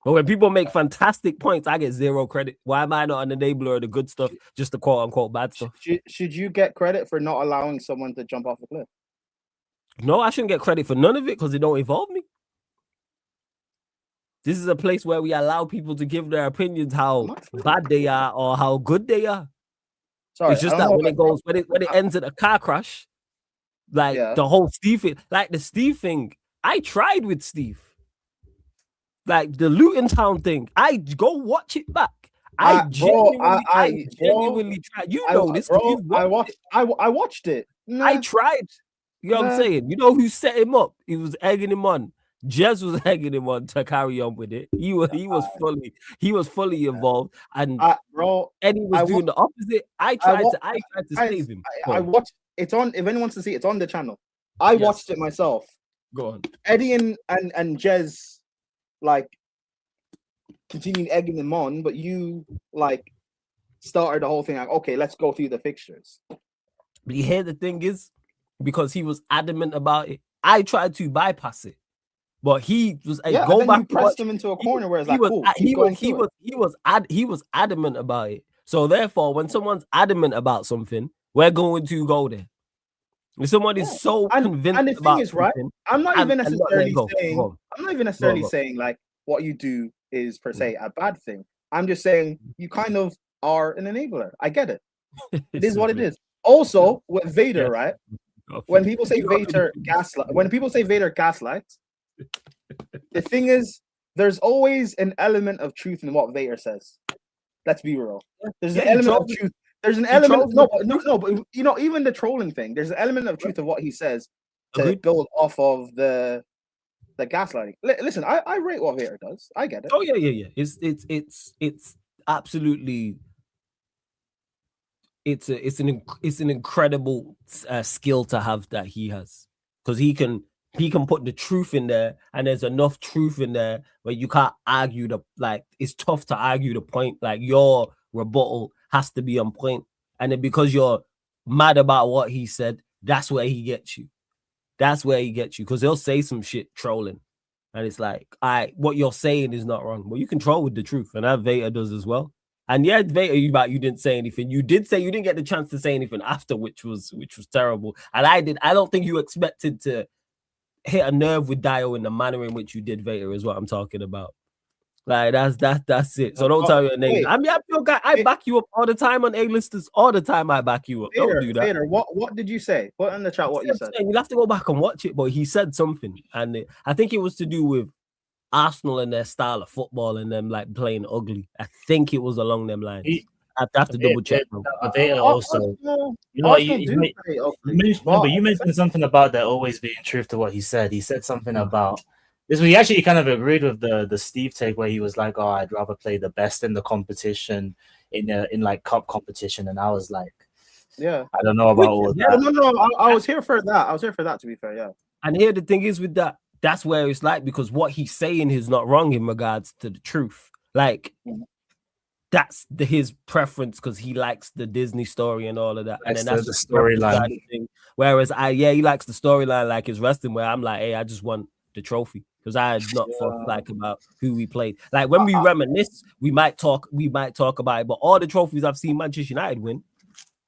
But when people make fantastic points, I get zero credit. Why am I not an enabler of the good stuff, just the quote-unquote bad stuff? Should you get credit for not allowing someone to jump off a cliff? No, I shouldn't get credit for none of it because it don't involve me. This is a place where we allow people to give their opinions how bad they are or how good they are. Sorry, it's just that when it ends in a car crash, like the whole Steve thing, like the Steve thing, I tried with Steve. Like the Luton Town thing, I go watch it back. I genuinely tried. You know this. I watched it. Nah. I tried. You know what I'm saying? You know who set him up? He was egging him on. Jez was egging him on to carry on with it. He was fully involved, and Eddie was doing the opposite. I tried to save him. I watched it's on. If anyone wants to see, it's on the channel. I watched it myself. Go on. Eddie and Jez like continued egging him on, but you like started the whole thing. Like, okay, let's go through the fixtures. But you hear the thing is, because he was adamant about it, I tried to bypass it. But he was go back. You pressed him into a corner where it's like, he was adamant about it. So therefore, when someone's adamant about something, we're going to go there. If someone is so convinced, and the thing is, right? I'm not even necessarily saying like what you do is per se a bad thing. I'm just saying you kind of are an enabler. I get it. It is what it is. Also, with Vader, right? When people say Vader gaslights, the thing is, there's always an element of truth in what Vader says. Let's be real. There's an element of truth. There's an element. No, but you know, even the trolling thing. There's an element of truth of what he says to build off of the gaslighting. Listen, I rate what Vader does. I get it. Oh yeah. It's absolutely. It's an incredible skill to have that he has, because he can he can put the truth in there, and there's enough truth in there where you can't argue it's tough to argue the point. Like your rebuttal has to be on point. And then because you're mad about what he said, that's where he gets you. That's where he gets you, because he'll say some shit trolling. And it's like, what you're saying is not wrong. Well, you can troll with the truth, and that Vader does as well. And yeah, Vader, you didn't say anything. You did say you didn't get the chance to say anything after, which was terrible. And I don't think you expected to hit a nerve with Dio in the manner in which you did Vader is what I'm talking about. Like that's it. So don't tell your name. I mean, I'm your guy. I back you up all the time on A-listers. All the time I back you up. Vader, don't do that. Vader, what did you say? Put in the chat what you said. You'll have to go back and watch it, but he said something, and I think it was to do with Arsenal and their style of football and them like playing ugly. I think it was along them lines. I have to double check. But they also, you know what, you mentioned something about there always being truth to what he said. He said something about this. We actually kind of agreed with the Steve take where he was like, "Oh, I'd rather play the best in the competition, in like cup competition," and I was like, "Yeah, I don't know about all that." No, I was here for that. I was here for that. To be fair, yeah. And here the thing is with that, that's where it's like, because what he's saying is not wrong in regards to the truth. Like that's his preference because he likes the Disney story and all of that. And then that's the storyline. Whereas he likes the storyline like his wrestling, where I'm like, hey, I just want the trophy. Because I had not thought like about who we played. Like when we reminisce, we might talk about it. But all the trophies I've seen Manchester United win,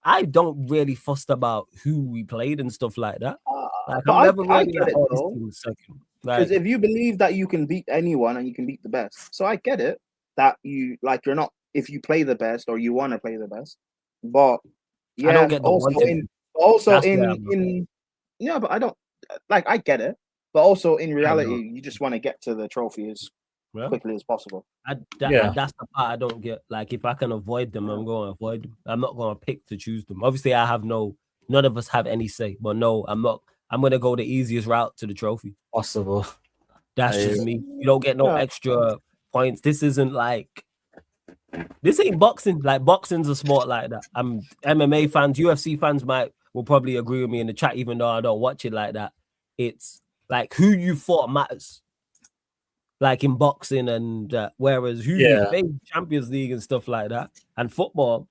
I don't really fussed about who we played and stuff like that. Like, I get it though. Because if you believe that you can beat anyone and you can beat the best, so I get it that you're not, if you play the best or you want to play the best. But yeah, I don't get but I don't like. I get it. But also in reality, you just want to get to the trophy as quickly as possible. That's the part I don't get. Like if I can avoid them, I'm going to avoid them. I'm not going to pick to choose them. Obviously, none of us have any say. But no, I'm not. I'm going to go the easiest route to the trophy. Possible. That's just me. You don't get no extra points. This ain't boxing. Like boxing's a sport like that. MMA fans, UFC fans will probably agree with me in the chat, even though I don't watch it like that. It's like who you fought matters, like in boxing, and whereas who you faced, Champions League and stuff like that, and football,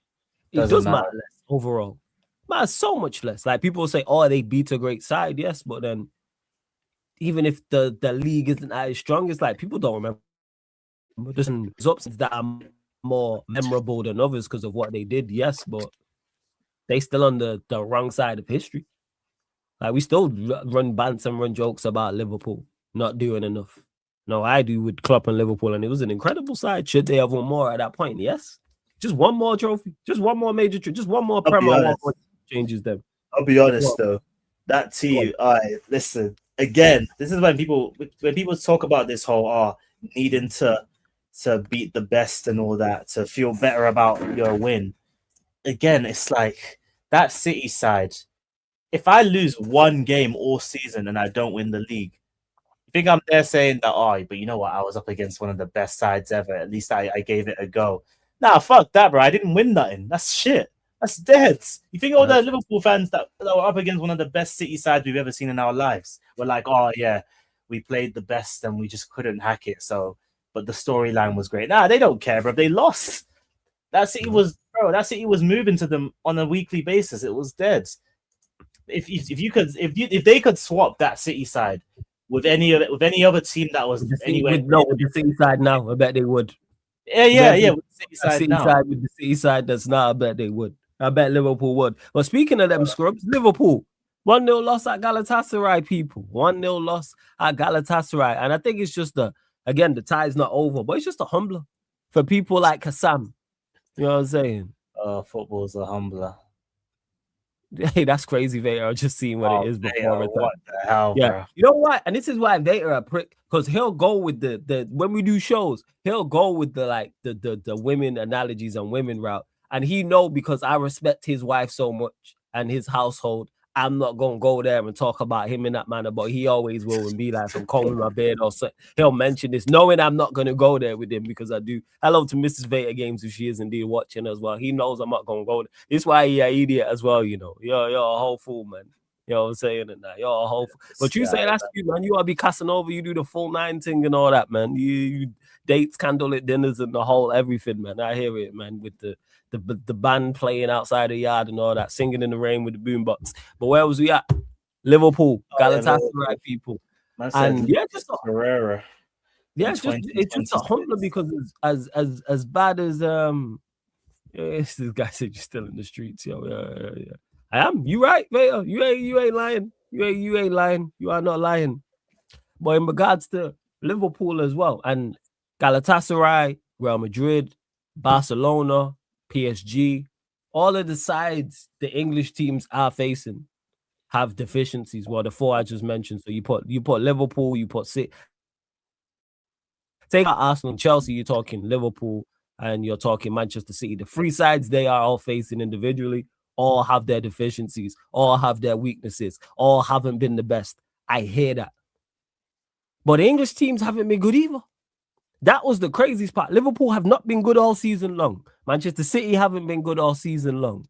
it does matter less overall. Matters so much less. Like people say, oh, they beat a great side, yes, but then even if the league isn't as strong, it's like people don't remember. There's some results that are more memorable than others because of what they did, yes, but they still on the wrong side of history. Like we still run bants and run jokes about Liverpool not doing enough. No, I do with Klopp and Liverpool, and it was an incredible side. Should they have won more at that point? Yes. Just one more trophy, just one more major trophy, just one more Premier changes them. I'll be honest though, that team. Listen again. This is when people talk about this whole needing to beat the best and all that to feel better about your win. Again, it's like that City side. If I lose one game all season and I don't win the league, you think I'm there saying that, but you know what? I was up against one of the best sides ever. At least I gave it a go. Nah, fuck that, bro. I didn't win nothing. That's shit. That's dead. You think all the Liverpool fans that were up against one of the best City sides we've ever seen in our lives were like, oh, yeah, we played the best and we just couldn't hack it. But the storyline was great. Nah, they don't care, bro. They lost. That City was moving to them on a weekly basis. It was dead. If they could swap that City side with any other team that was anywhere, with the City side now, I bet they would. Yeah. With the City side with the City side that's now, I bet they would. I bet Liverpool would. But speaking of them scrubs, Liverpool 1-0 loss at Galatasaray, people. 1-0 loss at Galatasaray, and I think it's just the tie's not over, but it's just a humbler for people like Kassam. You know what I'm saying? Football's a humbler. Hey, that's crazy, Vader. I've just seen what it is before. What the hell, yeah. bro? You know what? And this is why Vader a prick, because he'll go with the when we do shows, he'll go with the women analogies and women route. And he know, because I respect his wife so much and his household, I'm not gonna go there and talk about him in that manner, but he always will and be like, I'm combing my bed or so. He'll mention this, knowing I'm not gonna go there with him, because I do. Hello to Mrs. Vader Games, if she is indeed watching as well. He knows I'm not gonna go there. This is why he's an idiot as well, you know. You're a whole fool, man. You know what I'm saying? And that, you're a whole. But you say that's you, man. You ought to be casting over. You do the full 9 thing and all that, man. You dates, candlelit dinners, and the whole everything, man. I hear it, man. With the band playing outside the yard and all that, singing in the rain with the boombox. But where was we at? Liverpool, Galatasaray people, and yeah, just Herrera. Yeah, it's just a humbler because as bad as this guy said you're still in the streets, yo. Yeah. I am. You right, Vader. You ain't lying. You ain't lying. You are not lying. But in regards to Liverpool as well, and Galatasaray, Real Madrid, Barcelona, PSG, all of the sides the English teams are facing have deficiencies. Well, the 4 I just mentioned. So you put Liverpool, you put City. Take out Arsenal and Chelsea, you're talking Liverpool and you're talking Manchester City. The 3 sides they are all facing individually all have their deficiencies, all have their weaknesses, all haven't been the best. I hear that. But the English teams haven't been good either. That was the craziest part. Liverpool have not been good all season long. Manchester City haven't been good all season long.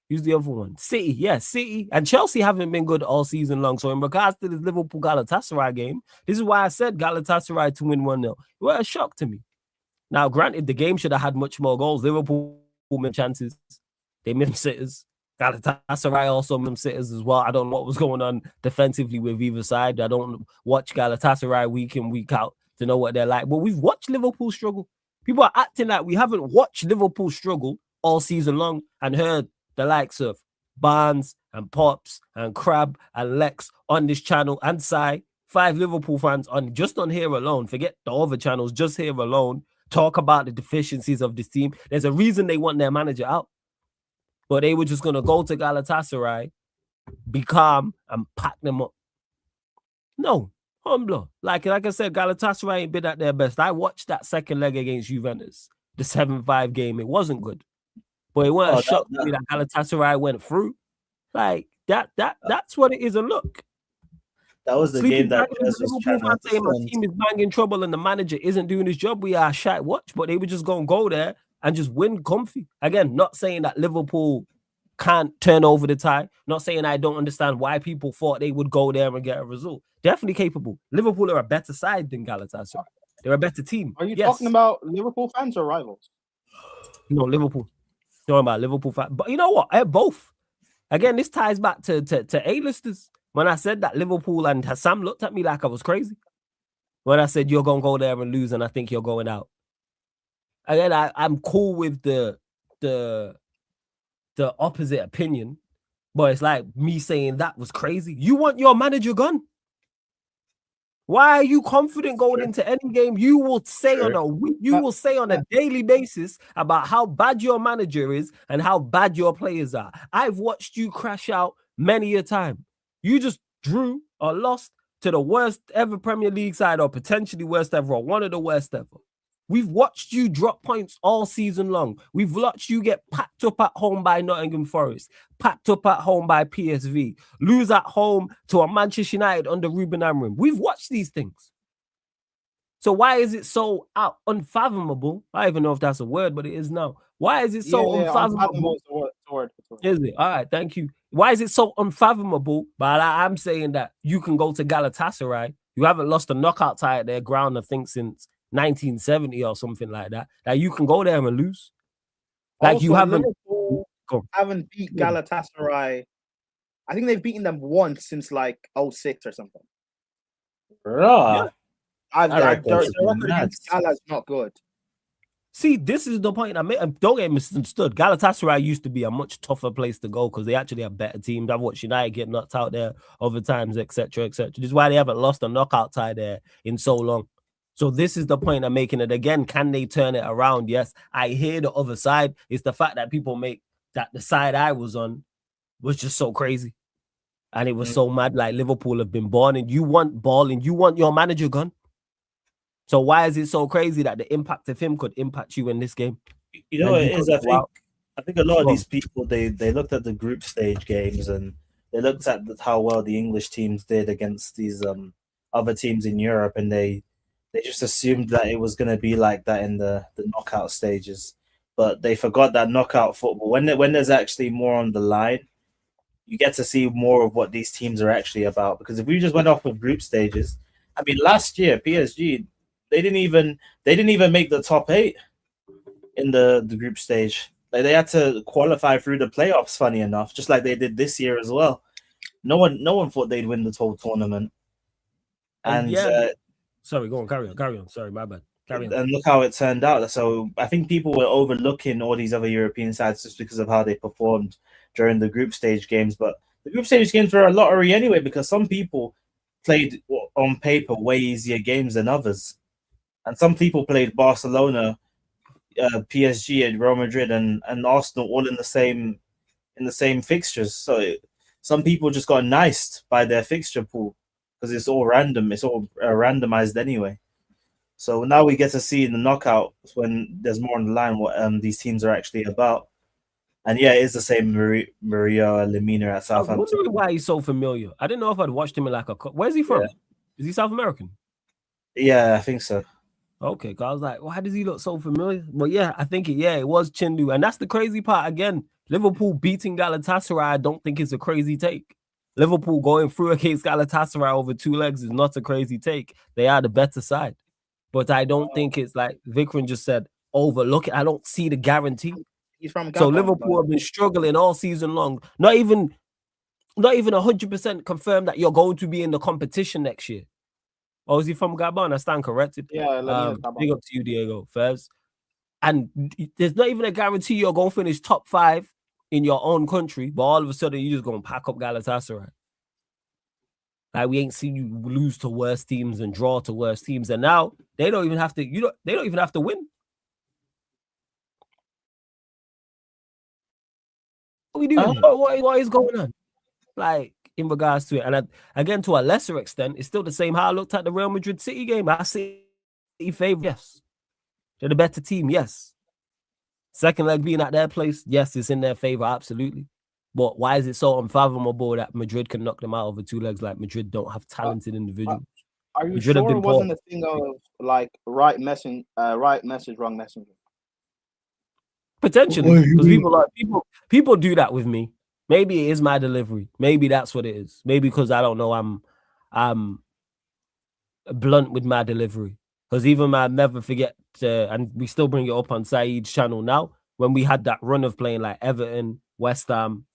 Who's the other one? City. Yeah, City. And Chelsea haven't been good all season long. So in regards to this Liverpool-Galatasaray game, this is why I said Galatasaray to win 1-0. It was a shock to me. Now, granted, the game should have had much more goals. Liverpool missed chances. They missed sitters. Galatasaray also missed sitters as well. I don't know what was going on defensively with either side. I don't watch Galatasaray week in, week out to know what they're like. But we've watched Liverpool struggle. People are acting like we haven't watched Liverpool struggle all season long and heard the likes of Barnes and Pops and Crab and Lex on this channel and Sai, 5 Liverpool fans on here alone. Forget the other channels, just here alone. Talk about the deficiencies of this team. There's a reason they want their manager out. But they were just going to go to Galatasaray, be calm, and pack them up. No, humbler. Like I said, Galatasaray ain't been at their best. I watched that second leg against Juventus, the 7-5 game. It wasn't good. But it wasn't a shock to me that Galatasaray went through. Like, that's what it is. And look. That was the game that was trying to say my team is banging trouble and the manager isn't doing his job. We are shy watch, but they were just going to go there and just win comfy. Again, not saying that Liverpool can't turn over the tie. Not saying I don't understand why people thought they would go there and get a result. Definitely capable. Liverpool are a better side than Galatasaray. They're a better team. Are you talking about Liverpool fans or rivals? No, Liverpool. Talking about Liverpool fans. But you know what? I have both. Again, this ties back to A-listers. When I said that Liverpool and Hassam looked at me like I was crazy. When I said you're going to go there and lose and I think you're going out. Again, I'm cool with the opposite opinion, but it's like me saying that was crazy. You want your manager gone? Why are you confident going into any game? You will say on a daily basis about how bad your manager is and how bad your players are. I've watched you crash out many a time. You just drew or lost to the worst ever Premier League side or potentially worst ever or one of the worst ever. We've watched you drop points all season long. We've watched you get packed up at home by Nottingham Forest, packed up at home by PSV, lose at home to a Manchester United under Ruben Amorim. We've watched these things. So why is it so unfathomable? I don't even know if that's a word, but it is now. Why is it so unfathomable? Is the word. Is it? All right, thank you. Why is it so unfathomable? But I'm saying that you can go to Galatasaray. You haven't lost a knockout tie at their ground, I think, since 1970 or something like that. That you can go there and lose. Like also, you haven't beat Galatasaray. I think they've beaten them once since like 06 or something. Yeah. The record against Gala is not good. See, this is the point I made. Don't get misunderstood. Galatasaray used to be a much tougher place to go because they actually have better teams. I've watched United get knocked out there other times, etc., etc. This is why they haven't lost a knockout tie there in so long. So this is the point I'm making it again. Can they turn it around? Yes. I hear the other side. It's the fact that people make that the side I was on was just so crazy. And it was so mad. Like Liverpool have been balling. You want balling. You want your manager gone. So why is it so crazy that the impact of him could impact you in this game? You know what it is? I think a lot of these people, they looked at the group stage games and they looked at how well the English teams did against these other teams in Europe, and they just assumed that it was going to be like that in the knockout stages. But they forgot that knockout football, when there's actually more on the line, you get to see more of what these teams are actually about. Because if we just went off of group stages, I mean, last year PSG they didn't even make the top 8 in the group stage. Like they had to qualify through the playoffs. Funny enough, just like they did this year as well. No one thought they'd win the whole tournament. And sorry, go on, carry on. Sorry, my bad. And look how it turned out. So I think people were overlooking all these other European sides just because of how they performed during the group stage games. But the group stage games were a lottery anyway, because some people played on paper way easier games than others. And some people played Barcelona, PSG, and Real Madrid, and Arsenal all in the same fixtures. So some people just got niced by their fixture pool because it's all random. It's all randomized anyway. So now we get to see in the knockout when there's more on the line what these teams are actually about. And yeah, it is the same Mario Lemina at Southampton. I wonder why he's so familiar. I didn't know if I'd watched him in like a... Where's he from? Yeah. Is he South American? Yeah, I think so. Okay, because I was like, why does he look so familiar? But yeah, I think it was Chindu. And that's the crazy part. Again, Liverpool beating Galatasaray, I don't think it's a crazy take. Liverpool going through against Galatasaray over 2 legs is not a crazy take. They are the better side. But I don't think it's like Vikram just said, overlook it. I don't see the guarantee. He's from Gabon, so Liverpool have been struggling all season long. Not even 100% confirmed that you're going to be in the competition next year. Or is he from Gabon? I stand corrected. Yeah, big up to you, Diego Fez. And there's not even a guarantee you're going to finish top 5 in your own country, but all of a sudden you're just going to pack up Galatasaray. Like we ain't seen you lose to worse teams and draw to worse teams, and now they don't even have to. They don't even have to win. What are we doing? What is going on? Like in regards to it, and again to a lesser extent, it's still the same. How I looked at the Real Madrid City game, I see favor. Yes, they're the better team. Yes, second leg being at their place. Yes, it's in their favor. Absolutely. But why is it so unfathomable that Madrid can knock them out over 2 legs? Like Madrid don't have talented individuals. Are you Madrid sure it wasn't a thing of like right message, wrong messenger? Potentially, because people do that with me. Maybe it is my delivery. Maybe that's what it is. Maybe because I don't know. I'm blunt with my delivery. Because even I never forget, and we still bring it up on Saeed's channel now. When we had that run of playing like Everton, West Ham.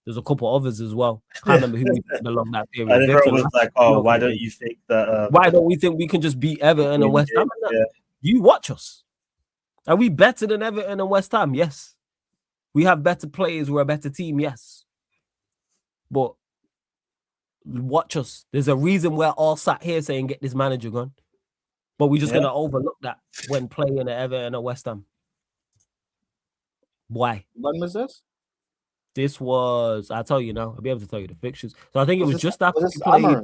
There's a couple others as well. I can't remember who we played along that period. And everyone was like, why don't you think that... why don't we think we can just beat Everton and West Ham? Yeah. You watch us. Are we better than Everton and West Ham? Yes. We have better players. We're a better team. Yes. But watch us. There's a reason we're all sat here saying, get this manager gone. But we're just going to overlook that when playing at Everton and West Ham. Why? When was this? This was, I'll tell you now. I'll be able to tell you the fixtures. So I think it was just after we played.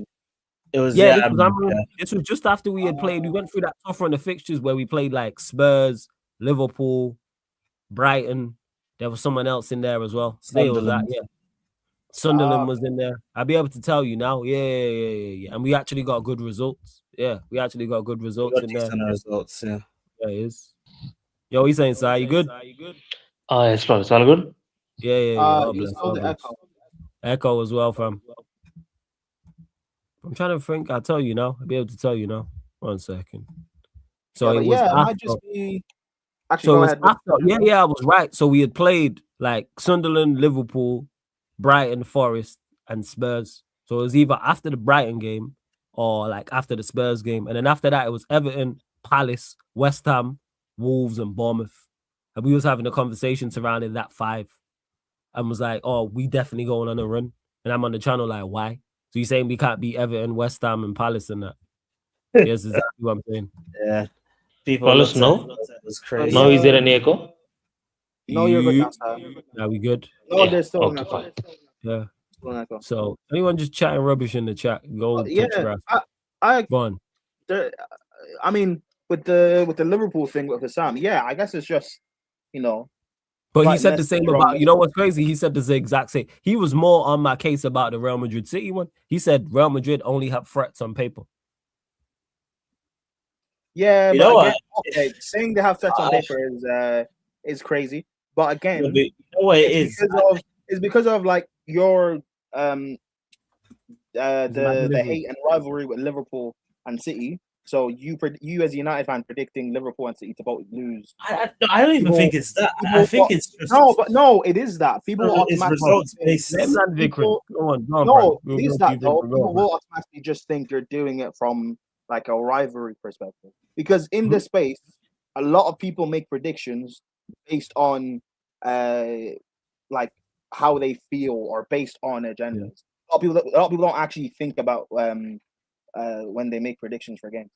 It was this was just after we had played. We went through that tough run of fixtures where we played like Spurs, Liverpool, Brighton. There was someone else in there as well. Sunderland was in there. I'll be able to tell you now. Yeah. And we actually got good results. Yeah, we actually got good results in there. Results, yeah. Yeah, it is. Yo, he's saying, "Sir, you good?" Yes, bro. It's all good. Yeah. Echo as well, fam. I'm trying to think. I'll tell you now. I'll be able to tell you now. 1 second. So it was after. Might just be... Actually, go ahead. After. I was right. So we had played like Sunderland, Liverpool, Brighton, Forest, and Spurs. So it was either after the Brighton game or like after the Spurs game. And then after that, it was Everton, Palace, West Ham, Wolves, and Bournemouth. And we was having a conversation surrounding that 5. And was like, oh, we definitely going on a run. And I'm on the channel like, why? So you're saying we can't beat Everton, West Ham, and Palace and that? Yes, exactly what I'm saying. Yeah. People Palace, no? It's crazy. No, is there any echo? No, you're good. Are we good? No, there's still an echo. Yeah. So anyone just chatting rubbish in the chat, go go on. I mean, with the Liverpool thing with Hassam, I guess it's just, But he said the same about, what's crazy? He said the exact same. He was more on my case about the Real Madrid City one. He said Real Madrid only have threats on paper. Yeah, but again, saying they have threats on paper is crazy. But again, it is. It's because of like your the hate and rivalry with Liverpool and City. So you as a United fan predicting Liverpool and City to both lose. I don't even think it's that. I think it's just no, it is that people will it's automatically results based. People, Go on, no, bro. it is that though. People will automatically just think you're doing it from like a rivalry perspective because in this space, a lot of people make predictions based on like how they feel or based on agendas. A lot of people don't actually think about when they make predictions for games.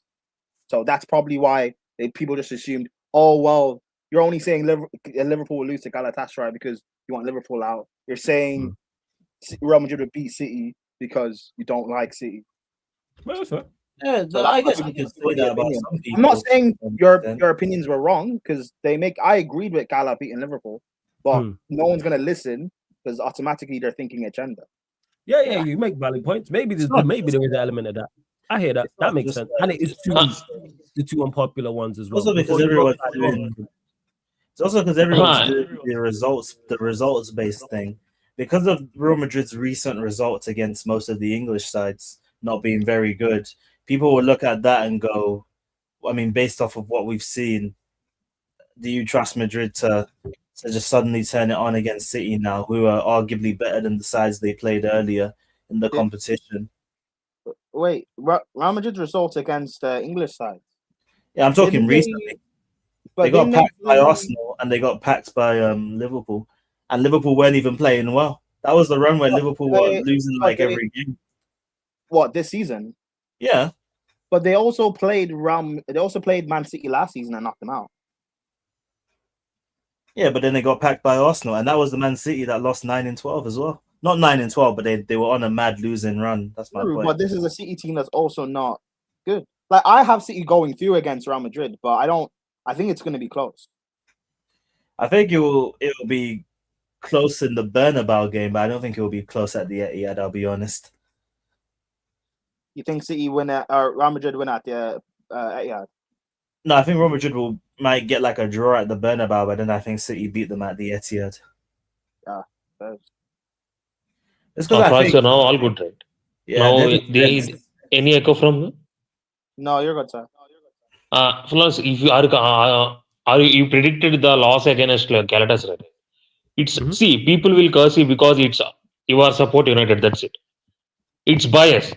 So that's probably why people just assumed, oh well, you're only saying Liverpool will lose to Galatasaray because you want Liverpool out. You're saying Real Madrid would beat City because you don't like City. Yeah, so I guess you can say that about some people. I'm not saying your opinions were wrong because I agreed with Gala beating Liverpool, but no one's gonna listen because automatically they're thinking agenda. Yeah, you make valid points. Maybe there is an element of that. I hear that. That makes sense. And it is the two unpopular ones as well. Also because everyone's doing the results based thing. Because of Real Madrid's recent results against most of the English sides not being very good, people will look at that and go, I mean, based off of what we've seen, do you trust Madrid to just suddenly turn it on against City now, who are arguably better than the sides they played earlier in the competition? Wait, Real Madrid's results against English sides? Yeah, I'm talking recently. They got packed by Arsenal and they got packed by Liverpool. And Liverpool weren't even playing well. That was the run where Liverpool were losing every game. What, this season? Yeah. But they also played Man City last season and knocked them out. Yeah, but then they got packed by Arsenal, and that was the Man City that lost 9-12 as well. Not 9-12, but they were on a mad losing run. That's my point. But this is a City team that's also not good. Like I have City going through against Real Madrid, but I think it's going to be close. I think it will be close in the Bernabeu game, but I don't think it will be close at the Etihad. I'll be honest. You think City win or Real Madrid win at the Etihad? No, I think Real Madrid might get like a draw at the Bernabeu, but then I think City beat them at the Etihad. Yeah. It's because now all good, right? Yeah, now any echo from me? No, you're good, sir. Plus, if you predicted the loss against Galatasaray, see, people will curse you because you are support United. That's it. It's bias.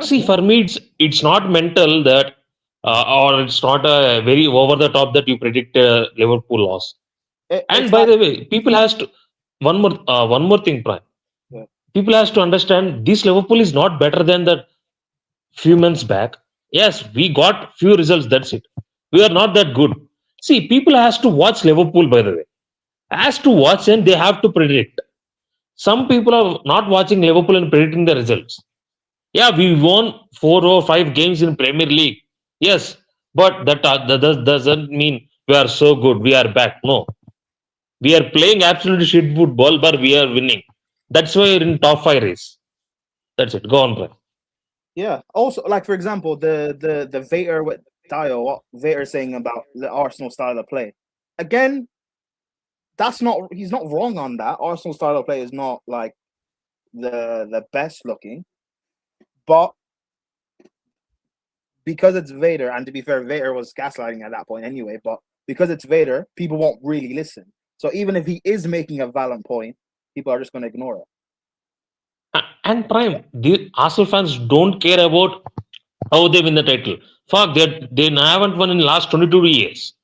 See, for me, it's not mental that, or it's not a very over the top that you predict Liverpool loss. And by the way, people has to one more thing, Prime. Yeah. People has to understand this Liverpool is not better than the few months back. Yes, we got few results. That's it. We are not that good. See, people has to watch Liverpool. By the way, has to watch and they have to predict. Some people are not watching Liverpool and predicting the results. Yeah, we won 4 or 5 games in Premier League. Yes, but that doesn't mean we are so good. We are back. No, we are playing absolutely shit football, but we are winning. That's why we're in top 5 race. That's it. Go on, Brian. Yeah. Also, like for example, the Vader with Dio, what Vader saying about the Arsenal style of play. Again, he's not wrong on that. Arsenal style of play is not like the best looking, but because it's Vader, and to be fair, Vader was gaslighting at that point anyway, but because it's Vader, people won't really listen. So even if he is making a valid point, people are just going to ignore it. And Prime, the Arsenal fans don't care about how they win the title. Fuck, they haven't won in the last 22 years.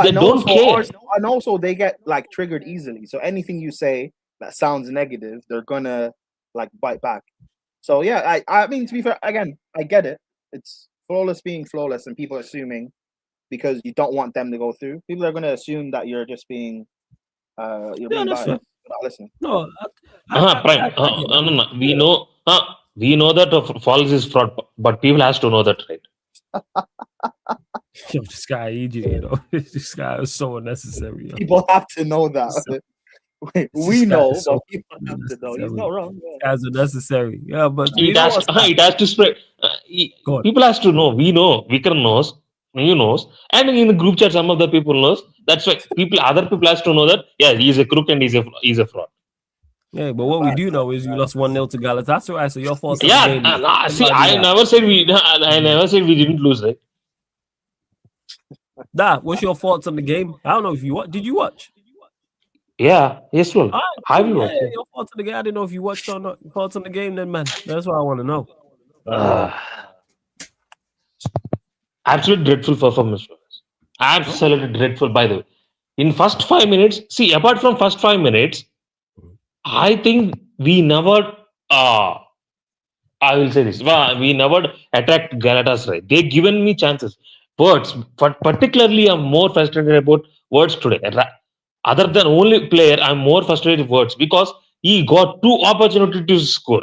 They don't care. And also, they get like triggered easily. So anything you say that sounds negative, they're gonna like bite back. So yeah, I mean, to be fair, again, I get it. It's flawless being flawless, and people assuming because you don't want them to go through. People are gonna assume that you're just being you're being biased. Not listening. No, Prime. No. We know that false is fraud, but people has to know that, right? Yo, this guy, you know, this guy is so unnecessary. Yo. People have to know that. We know, so people have to know. He's not wrong. Guys are necessary. Yeah, but it has to spread. People has to know. We know. Vikram knows. You knows. And in the group chat, some of the people knows. That's why other people has to know that. Yeah, he's a crook and he's a fraud. Yeah, but what we do know is you lost 1-0 to Galatasaray, so your thoughts on the Yeah, game. see, I never said we. I never said we didn't lose, right? What's your thoughts on the game? I don't know if you watch. Did you watch? Yeah, yes, well, All I right, will yeah, watch. Yeah. your thoughts on the game. I didn't know if you watched or not. Your thoughts on the game, then, man. That's what I want to know. Absolutely dreadful performance. Absolutely dreadful. By the way, in first 5 minutes, see, apart from first 5 minutes, I think we never. I will say this: we never attacked Galatasaray. They given me chances. Words, but particularly, I'm more frustrated about words today. Other than only player, I'm more frustrated with words because he got two opportunities to score.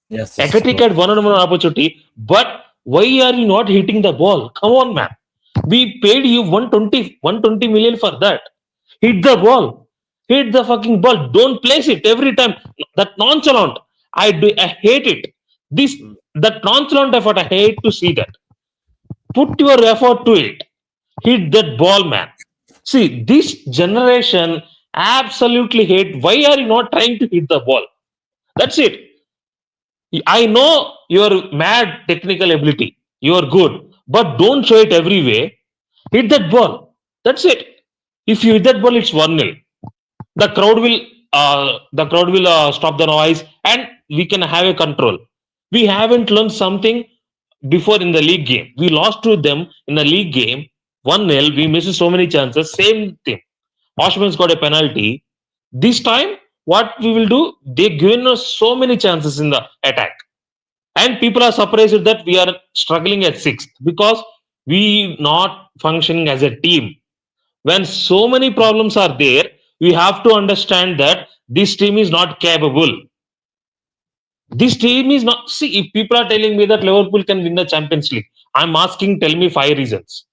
Yes. Athletic had one-on-one opportunity, but why are you not hitting the ball? Come on, man. We paid you 120 million for that. Hit the ball. Hit the fucking ball. Don't place it every time. That nonchalant. I hate it. That nonchalant effort, I hate to see that. Put your effort to it. Hit that ball, man. See, this generation absolutely hate. Why are you not trying to hit the ball? That's it. I know your mad technical ability. You are good, but don't show it every way. Hit that ball. That's it. If you hit that ball, it's 1-0. The crowd will stop the noise, and we can have a control. We haven't learned something before in the league game. We lost to them in the league game 1-0. We missed so many chances. Same thing. Oshman's got a penalty. This time, what we will do? They given us so many chances in the attack. And people are surprised that we are struggling at sixth because we not functioning as a team. When so many problems are there, we have to understand that this team is not capable. This team is not. See, if people are telling me that Liverpool can win the Champions League, I'm asking, tell me 5 reasons.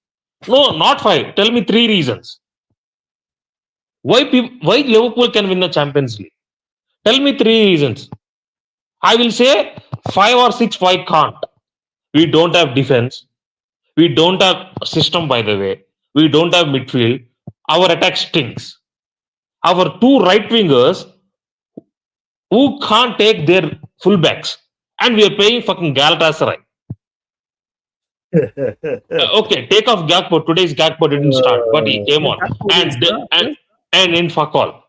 No, not 5. Tell me 3 reasons. Why Liverpool can win the Champions League? Tell me 3 reasons. I will say 5 or 6 why can't. We don't have defense. We don't have system, by the way. We don't have midfield. Our attack stinks. Our 2 right wingers who can't take their fullbacks. And we are paying fucking Galatasaray. Okay, take off Gakpo. Today's Gakpo didn't start, but he came on. And in fuck all.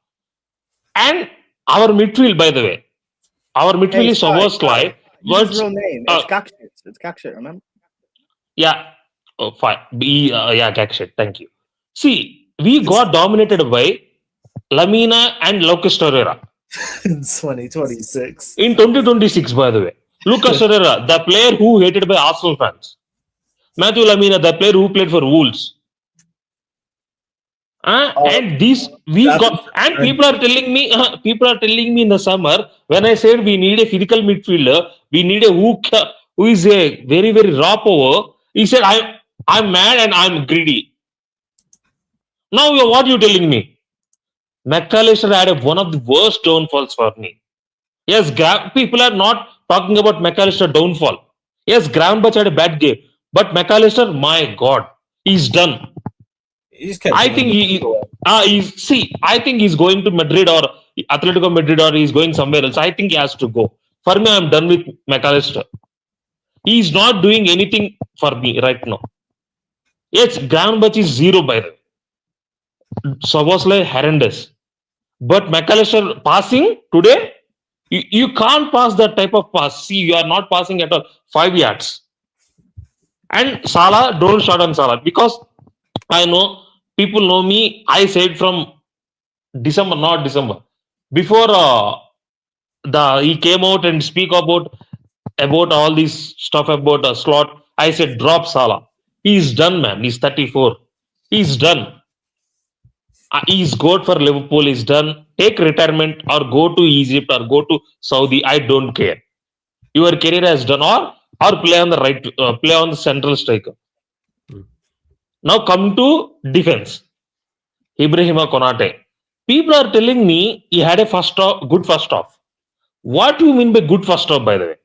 And our midfield, by the way. Our midfield is Soboslai. What's real name? It's Gakshit. It's Gakshit, remember? Yeah. Oh, fine. Yeah, Gakshit. Thank you. See, we got dominated by Lamina and Lucas Torreira. In 2026. In 2026, by the way. Lucas Torreira, the player who hated by Arsenal fans. Matthew Lamina, the player who played for Wolves. And these we got, and people are telling me in the summer when I said we need a physical midfielder, we need a who is a very very raw power. He said I'm mad and I'm greedy. Now what are you telling me? McAllister had one of the worst downfalls for me. Yes, people are not talking about McAllister downfall. Yes, Gravenberch had a bad game, but McAllister, my God, he's done. I think I think he's going to Madrid or Atletico Madrid or he's going somewhere else. I think he has to go. For me, I'm done with McAllister. He's not doing anything for me right now. Yes, Gravenberch is 0 by the way. Soboslai horrendous. But McAllister passing today, you can't pass that type of pass. See, you are not passing at all. 5 yards. And Salah, don't shut on Salah because I know people know me. I said from December, not December, before he came out and speak about all this stuff about slot. I said drop Salah. He's done, man. He's 34. He's done. He's good for Liverpool. He's done. Take retirement or go to Egypt or go to Saudi. I don't care. Your career has done, or play on the right, play on the central striker. Now come to defense. Ibrahima Konate. People are telling me he had a good first half. What do you mean by good first half, by the way?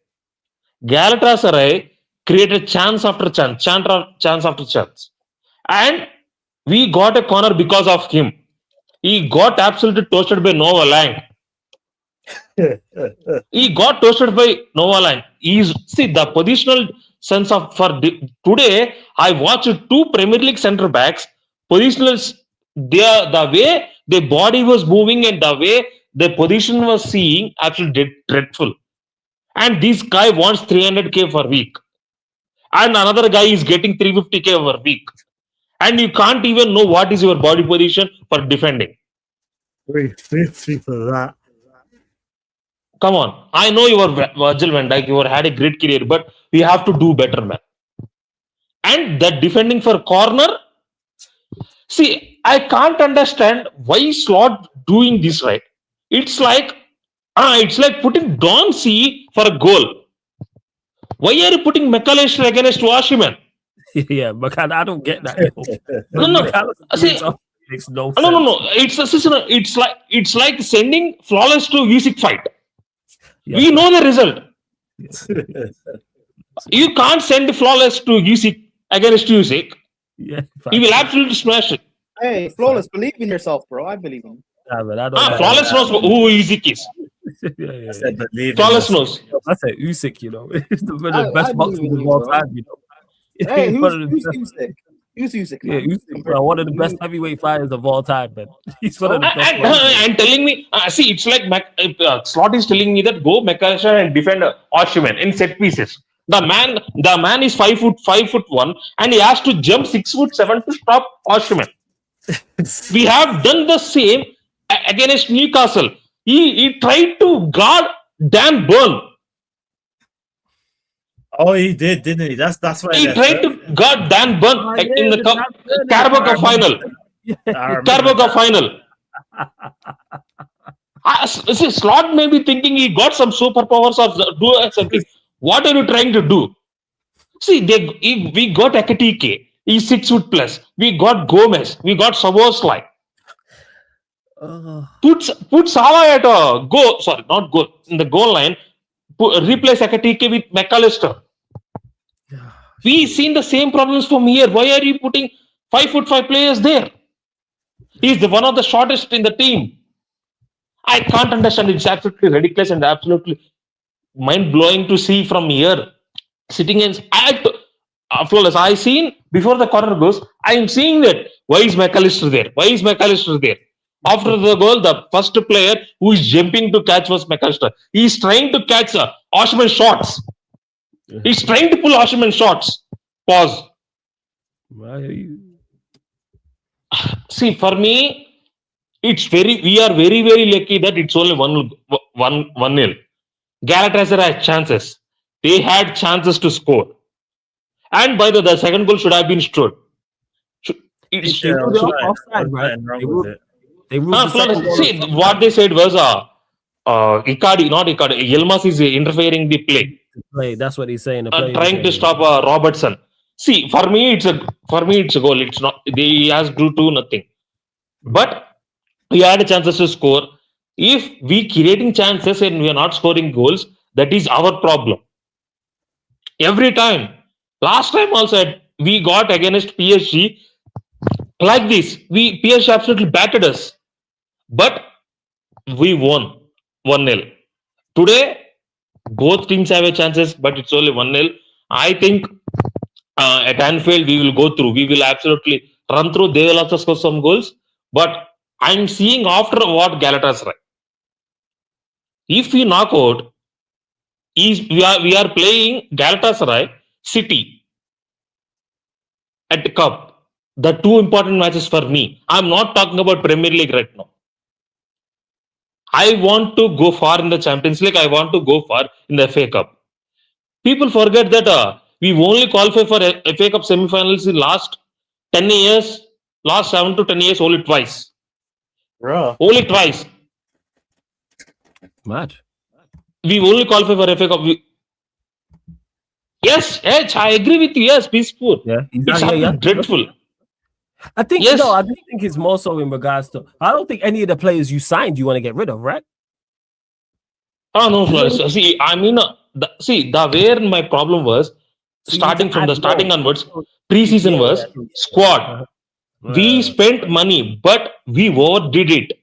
Galatasaray created chance after chance after chance. And we got a corner because of him. He got absolutely toasted by Nova Lang. He got toasted by Novaline. See the positional sense of today. I watched two Premier League centre backs. Positionals, the way their body was moving and the way their position was seeing absolutely dreadful. And this guy wants 300k per week, and another guy is getting 350k per week, and you can't even know what is your body position for defending. 350 for that. Come on, I know you are Virgil van Dijk, you had a great career, but we have to do better, man. And that defending for corner, see, I can't understand why Slot doing this, right? It's like putting Don-C for a goal. Why are you putting McAllister against Washington? Yeah, but I don't get that. No. See, makes no sense. no. It's like sending Flawless to Usyk fight. Yeah. We know the result. You can't send Flawless to Usyk against Usyk. Yeah, He will absolutely smash it. Hey, Flawless, believe in yourself, bro. I believe in. yeah, man, I don't Flawless knows who Usyk is. yeah. I said believe in Flawless yourself. knows. I say Usyk, you know, he's one of the I best believe boxers in of you, all bro. time, you know. Hey, He's one of the who's best- Usyk? Who's Usyk? yeah, man? Usyk, bro, one of the best heavyweight fighters of all time, man. He's one of the best. And telling me, see, it's like Slot is telling me that go McAllister and defend Osimhen in set pieces. The man is 5'1", and he has to jump 6'7" to stop Osimhen. We have done the same against Newcastle. He tried to guard Dan Burn. Oh, he did, didn't he? That's why He tried to guard Dan Burn in the Carabao Cup final. Carabao Cup final. See, Slot may be thinking he got some superpowers or do something. What are you trying to do? See, we got Ekatike. He's 6 foot plus. We got Gomez. We got Szoboszlai. Put Salah at a goal. Sorry, not goal. In the goal line. Replace Ekatike with McAllister. We seen the same problems from here. Why are you putting 5'5" players there? He's one of the shortest in the team. I can't understand. It's absolutely ridiculous and absolutely mind-blowing to see from here. Sitting in Flawless. I seen before the corner goes, I am seeing that. Why is McAllister there? Why is McAllister there? After the goal, the first player who is jumping to catch was McAllister. He is trying to catch Osimhen shots. He's trying to pull Osimhen shots. Pause. Why are you? See, for me, we are very, very lucky that it's only 1-0. Galatasaray had chances. They had chances to score. And by the second goal should have been stood. They ruled it offside, right? They ruled the second goal See, what they said was Yilmaz is interfering the play. play. That's what he's saying. Trying to stop Robertson. See, for me, it's a goal. It's not. He has drew 2-0. But we had chances to score. If we creating chances and we are not scoring goals, that is our problem. Every time. Last time also we got against PSG like this. PSG absolutely battered us, but we won 1-0. Today, both teams have a chances, but it's only 1-0. I think at Anfield we will go through. We will absolutely run through. They will also score some goals. But I'm seeing after what Galatasaray. If we knock out, we are playing Galatasaray, City at the Cup. The two important matches for me. I'm not talking about Premier League right now. I want to go far in the Champions League. I want to go far in the FA Cup. People forget that we've only qualified for FA Cup semi-finals in last 10 years, last 7 to 10 years, only twice. Bro. Only twice. Mad. We only qualify for FA Cup. Yes, I agree with you. Yes, peaceful. Yeah, It's dreadful. I think Yes. I do think it's more so in regards to. I don't think any of the players you signed you want to get rid of, right? Oh no, see, I mean, the where my problem was starting from the starting onwards. Pre-season was squad. We spent money, but we overdid it.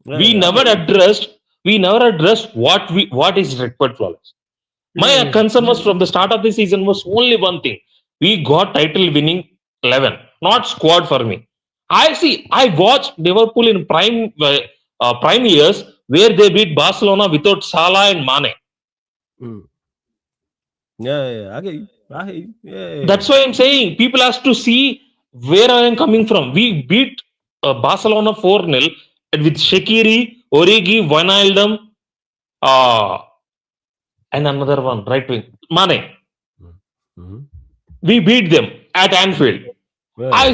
We never addressed we never addressed what is required flawless. My concern was from the start of the season was only one thing. We got title winning 11, not squad for me. I watched Liverpool in prime years where they beat Barcelona without Salah and Mane. Yeah, I get you. I hear you. Yeah. That's why I'm saying people has to see where I am coming from. We beat Barcelona 4-0 with Shaqiri, Origi, Wijnaldum, and another one, right wing, Mane. We beat them at Anfield. I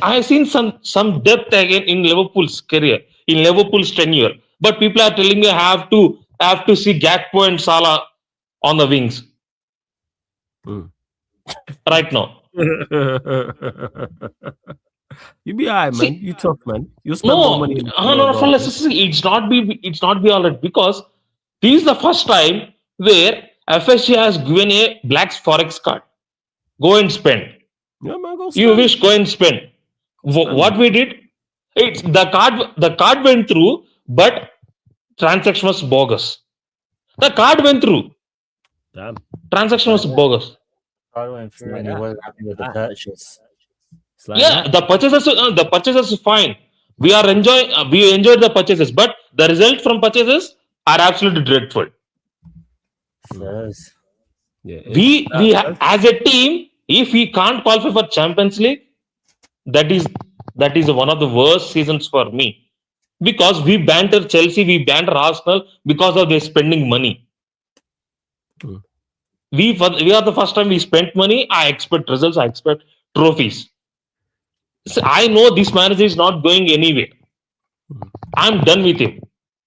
have seen some depth again in Liverpool's career, in Liverpool's tenure. But people are telling you have to see Gakpo and Salah on the wings right now. You be alright, man. You tough, man. You spend No, more money. it's not be all right because this is the first time where FSG has given a black forex card. Go and spend. Yeah, man, go You wish, go and spend. What we did, it's the card went through, but transaction was bogus. The card went through. Damn. Transaction was bogus. I went through and he wasn't happy with the purchase. Like the purchases is fine. We enjoyed the purchases, but the result from purchases are absolutely dreadful. Yes. Yeah, We as a team, if we can't qualify for Champions League, that is one of the worst seasons for me because we banter Chelsea, we banter Arsenal because of their spending money. We are the first time we spent money. I expect results. I expect trophies. So I know this manager is not going anywhere. I'm done with him.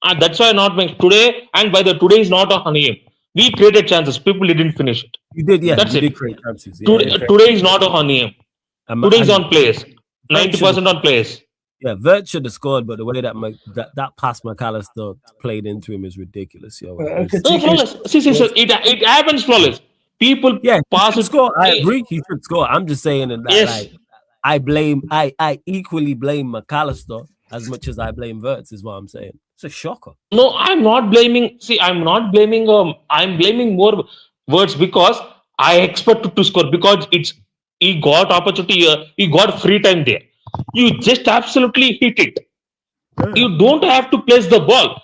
And that's why I'm not making today. And by the today is not on him. We created chances. People didn't finish it. you did, yeah. That's you it. did create chances. Yeah, Today is not on him. Today is on players. Vert 90% on players. Yeah, Vert should have scored, but the way that pass McAllister played into him is ridiculous, yo. No, flawless. See, it happens flawless. People pass it. Score. I agree. He should score. I'm just saying that like I equally blame McAllister as much as I blame Verts, is what I'm saying. It's a shocker. No, I'm not blaming. See, I'm not blaming. I'm blaming more words because I expected to score because he got opportunity. He got free time there. You just absolutely hit it. You don't have to place the ball.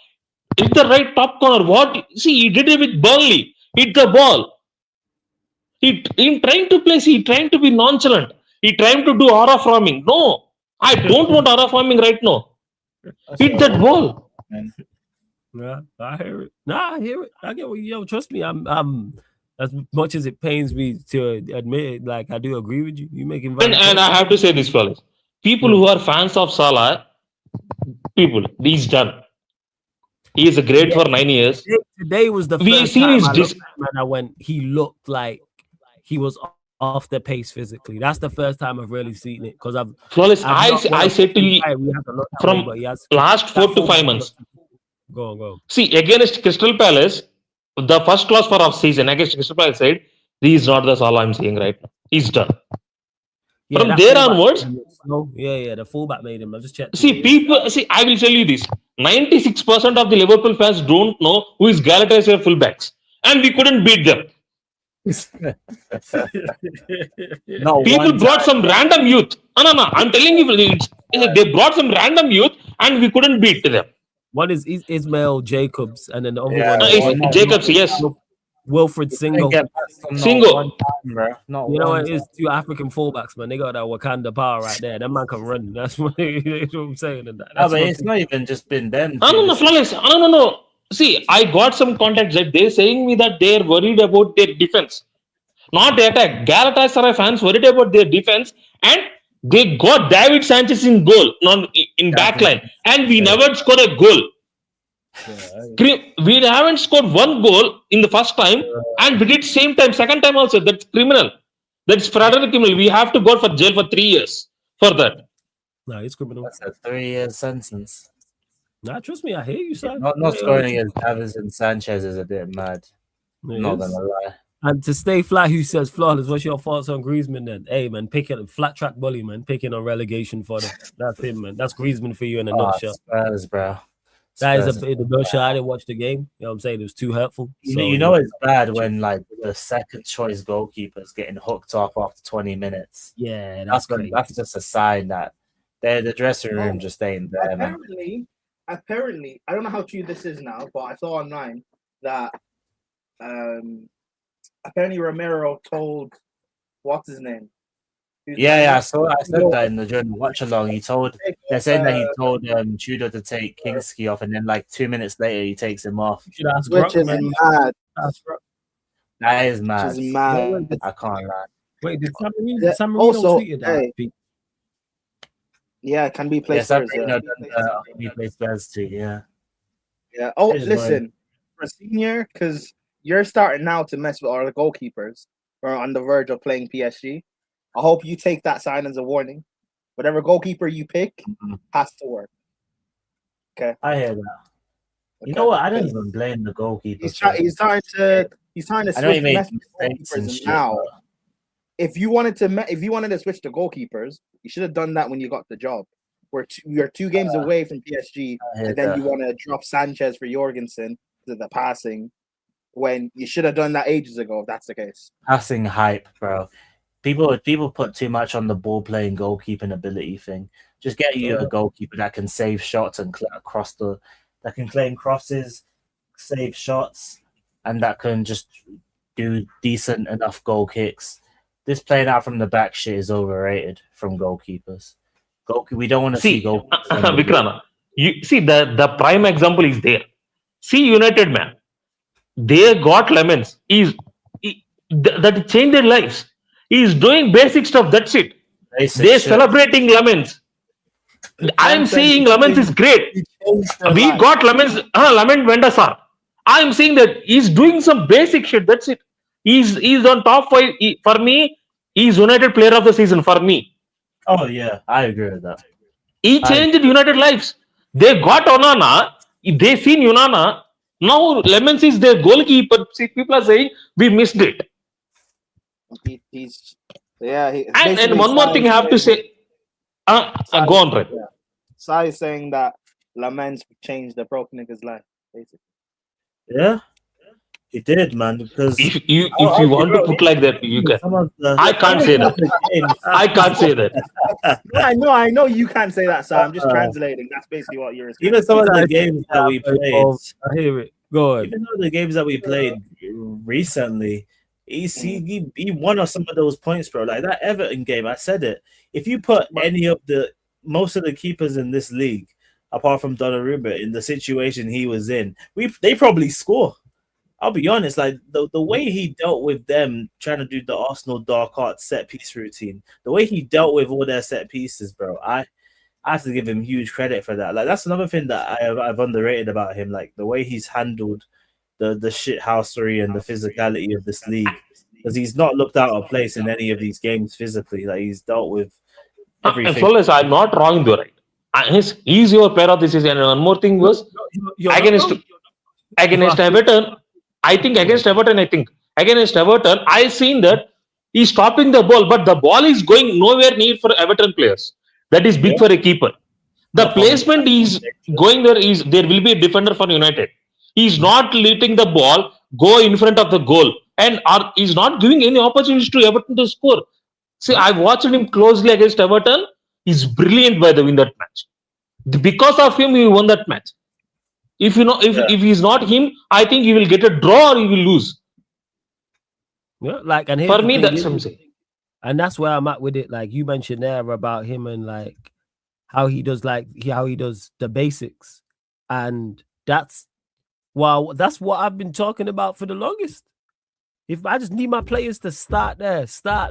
Hit the right top corner. What? See, he did it with Burnley. Hit the ball. He trying to place. He trying to be nonchalant. He trying to do aura farming. No, I don't want aura farming right now. Hit that ball. Yeah, I hear it. Nah, I hear it. I get what yo. Trust me, I'm as much as it pains me to admit it, like I do agree with you. You making And I have to say this, fellas. People who are fans of Salah, he's done. He is a great for 9 years. Today was the first time I looked at him and I went, he looked like he was off the pace physically. That's the first time I've really seen it because I said to you from last 4 to 5 months. Go. See, against Crystal Palace, the first clause for off-season against Crystal Palace said, "This is not the Salah I'm seeing right now. He's done." Yeah, from there onwards, the fullback made him. I just checked. See, I will tell you this: 96% of the Liverpool fans don't know who is Galatasaray fullbacks, and we couldn't beat them. People brought some random youth. No. I'm telling you, they brought some random youth, and we couldn't beat them. One is Ismail Jacobs, and then the other one is Jacobs. Yes, Wilfred Singo. Singo. No, you know what? It's two African fullbacks, man. They got that Wakanda power right there. That man can run. That's what I'm saying. No, but it's not even just been them. No, flawless. No. See, I got some contacts that they're saying me that they're worried about their defense, not the attack. Galatasaray fans worried about their defense, and they got David Sanchez in goal, not in backline, and we never scored a goal. We haven't scored one goal in the first time, and we did same time, second time also. That's criminal. That's fraternal criminal. We have to go for jail for 3 years for that. No, it's criminal. That's a 3-year sentence. Nah, trust me, I hear you, son. Not scoring against Davies and Sanchez is a bit mad. Not gonna lie. And to stay fly, who says flawless? What's your thoughts on Griezmann then? Hey man, picking flat track bully, man, picking on relegation for them. That's him, man. That's Griezmann for you in a nutshell. Spurs, bro. That is a Spurs bit of the bullshit. I didn't watch the game. You know what I'm saying? It was too hurtful. You know it's bad when like the second choice goalkeeper's getting hooked off after 20 minutes. Yeah, that's crazy. That's just a sign that the dressing room just ain't there, man. Apparently, I don't know how true this is now, but I saw online that apparently Romero told what's his name? Yeah, I said that during the watch along. They're saying that he told Tudor to take Kingsley off, and then like 2 minutes later he takes him off. Which is mad. That is mad. Which is mad. I can't lie. Wait, did San Marino also, tweeted that? Yeah, can be played Spurs. He plays Spurs too. Yeah. Yeah. Oh, listen, for senior, because you're starting now to mess with all the goalkeepers who are on the verge of playing PSG. I hope you take that sign as a warning. Whatever goalkeeper you pick has to work. Okay. I hear that. Okay. You know what? I don't even blame the goalkeeper. He's trying to switch goalkeepers now. If you wanted to switch to goalkeepers, you should have done that when you got the job. You're 2 games away from PSG, and then you want to drop Sanchez for Jorgensen to the passing when you should have done that ages ago. If that's the case, passing hype, bro. People put too much on the ball playing goalkeeping ability thing. Just get you a goalkeeper that can save shots and that can claim crosses, save shots, and that can just do decent enough goal kicks. This playing out from the back shit is overrated from goalkeepers. We don't want to see goalkeepers. Vikrama, you see the prime example is there. See United, man. They got Lemons. That changed their lives. He's doing basic stuff. That's it. They're celebrating Lemons. I'm saying Lemons is great. We got Lemons. Lemon Vendasar. I'm saying that he's doing some basic shit. That's it. He's on top 5. For me, he's United Player of the Season for me. Oh yeah, I agree with that. He changed United lives. They got Onana. They seen Onana. Now Lemons is their goalkeeper. See, people are saying we missed it. And one more thing I have to say. Go on, Red. Yeah. Sai is saying that Lamens changed the broke nigga's life, basically. Yeah, he did, man. Because if you want to put like that, you can. I can't say that. I can't say that. I know you can't say that, Sai. I'm just translating. That's basically what you're saying. Even some of the games that we played. I hear it. Go on. Even though the games that we played recently, he won us some of those points, bro. Like that Everton game, I said it. If you put most of the keepers in this league, apart from Donnarumma, in the situation he was in, they probably score. I'll be honest, like the way he dealt with them trying to do the Arsenal dark art set piece routine, the way he dealt with all their set pieces, bro, I have to give him huge credit for that. Like that's another thing that I've underrated about him, like the way he's handled the shit housery and the physicality of this league, because he's not looked out of place in any of these games physically. Like he's dealt with everything. As well as I'm not wrong, though, right? He's your player of the season. And one more thing was against Everton. Against Everton, I seen that he's stopping the ball, but the ball is going nowhere near for Everton players. That is big for a keeper. The placement is going there will be a defender for United. He's not letting the ball go in front of the goal, and he's not giving any opportunities to Everton to score. See, I watched him closely against Everton. He's brilliant by the way in that match. Because of him, he won that match. If he's not him, I think he will get a draw or he will lose. Yeah, like, and for me, that's something. And that's where I'm at with it. Like you mentioned there about him and like how he does the basics, and that's what I've been talking about for the longest. If I just need my players to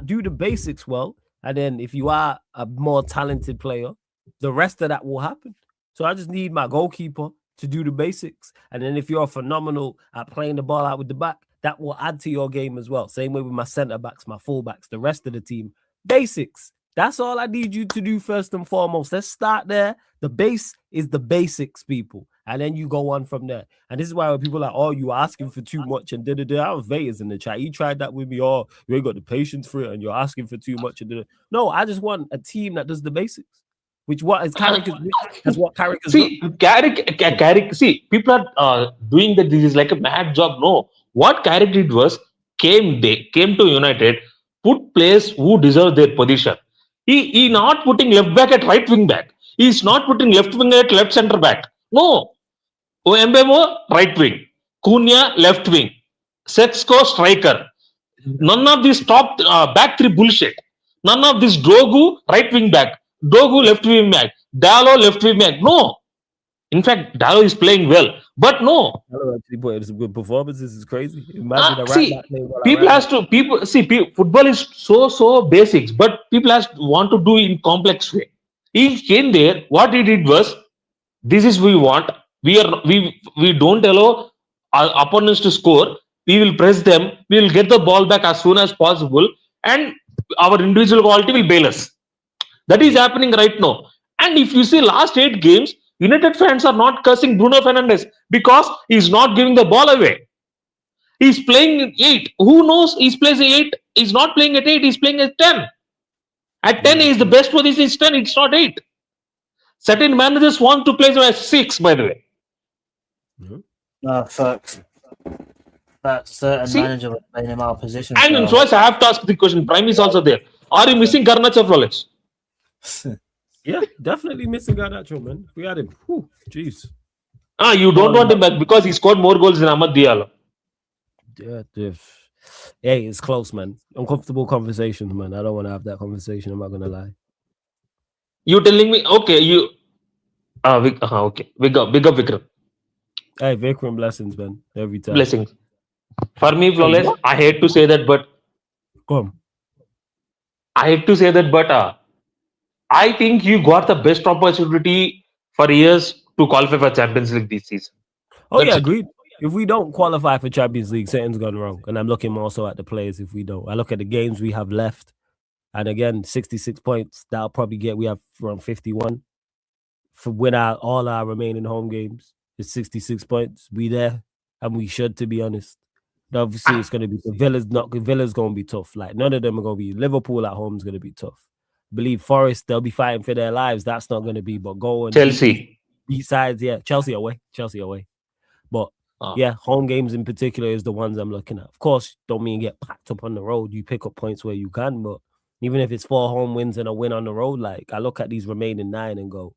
do the basics well, and then if you are a more talented player, the rest of that will happen. So I just need my goalkeeper to do the basics, and then if you're phenomenal at playing the ball out with the back, that will add to your game as well. Same way with my center backs, my full backs, the rest of the team. Basics. That's all I need you to do first and foremost. Let's start there. The base is the basics, people. And then you go on from there. And this is why when people are like, oh, you asking for too much and da-da-da. I was Vegas in the chat. He tried that with me. Oh, you ain't got the patience for it and you're asking for too much. And da-da. No, I just want a team that does the basics. Which what is Carrick? That's what Carrick is. See, Carrick. See, people are doing that. This is like a mad job. No, what Carrick did was came to United, put players who deserve their position. He not putting left back at right wing back. He's not putting left wing at left center back. No, Mbemo right wing, Cunha left wing, Sexco striker. None of this top back three bullshit. None of this Dogu right wing back, Dogu left wing back, Dallo left wing back. No. In fact, Dallo is playing well, but no. Dallo actually put in some good performances. Is crazy. Imagine football is so basics, but people want to do in complex way. He came there. What he did was, this is we want. We don't allow our opponents to score. We will press them. We will get the ball back as soon as possible, and our individual quality will bail us. That is happening right now. And if you see last 8 games, United fans are not cursing Bruno Fernandes because he's not giving the ball away. He's playing 8. Who knows? He's playing 8. He's not playing at 8. He's playing at 10. At 10 is the best position. It's 10. It's not 8. Certain managers want to play as 6. By the way. No, facts. Certain manager was playing him out of position. And so I have to ask the question. Prime is also there. Are you missing Garnacho Flawless? Yeah, definitely missing Garnacho, man. We had him. Jeez. You don't want him back because he scored more goals than Ahmad Diallo. Yeah, hey, it's close, man. Uncomfortable conversations, man. I don't want to have that conversation. I'm not gonna lie. You telling me? Okay, you. Okay. Big up, Vikram. Hey, Vikram, blessings, man. Every time. Blessings. For me, Flawless. I hate to say that, but come. I hate to say that, but I think you got the best opportunity for years to qualify for Champions League this season. Agreed. If we don't qualify for Champions League, something's gone wrong. And I'm looking also at the players if we don't. I look at the games we have left. And again, 66 points. That'll probably we have around 51. For win all our remaining home games. It's 66 points. We there. And we should, to be honest. Obviously, it's going to be Villa's going to be tough. Like, none of them are going to be. Liverpool at home is going to be tough. I believe Forest, they'll be fighting for their lives. That's not going to be. But go and Chelsea. Beat sides, yeah. Chelsea away. But yeah, home games in particular is the ones I'm looking at. Of course, don't mean get packed up on the road. You pick up points where you can, but even if it's 4 home wins and a win on the road, like I look at these remaining 9 and go,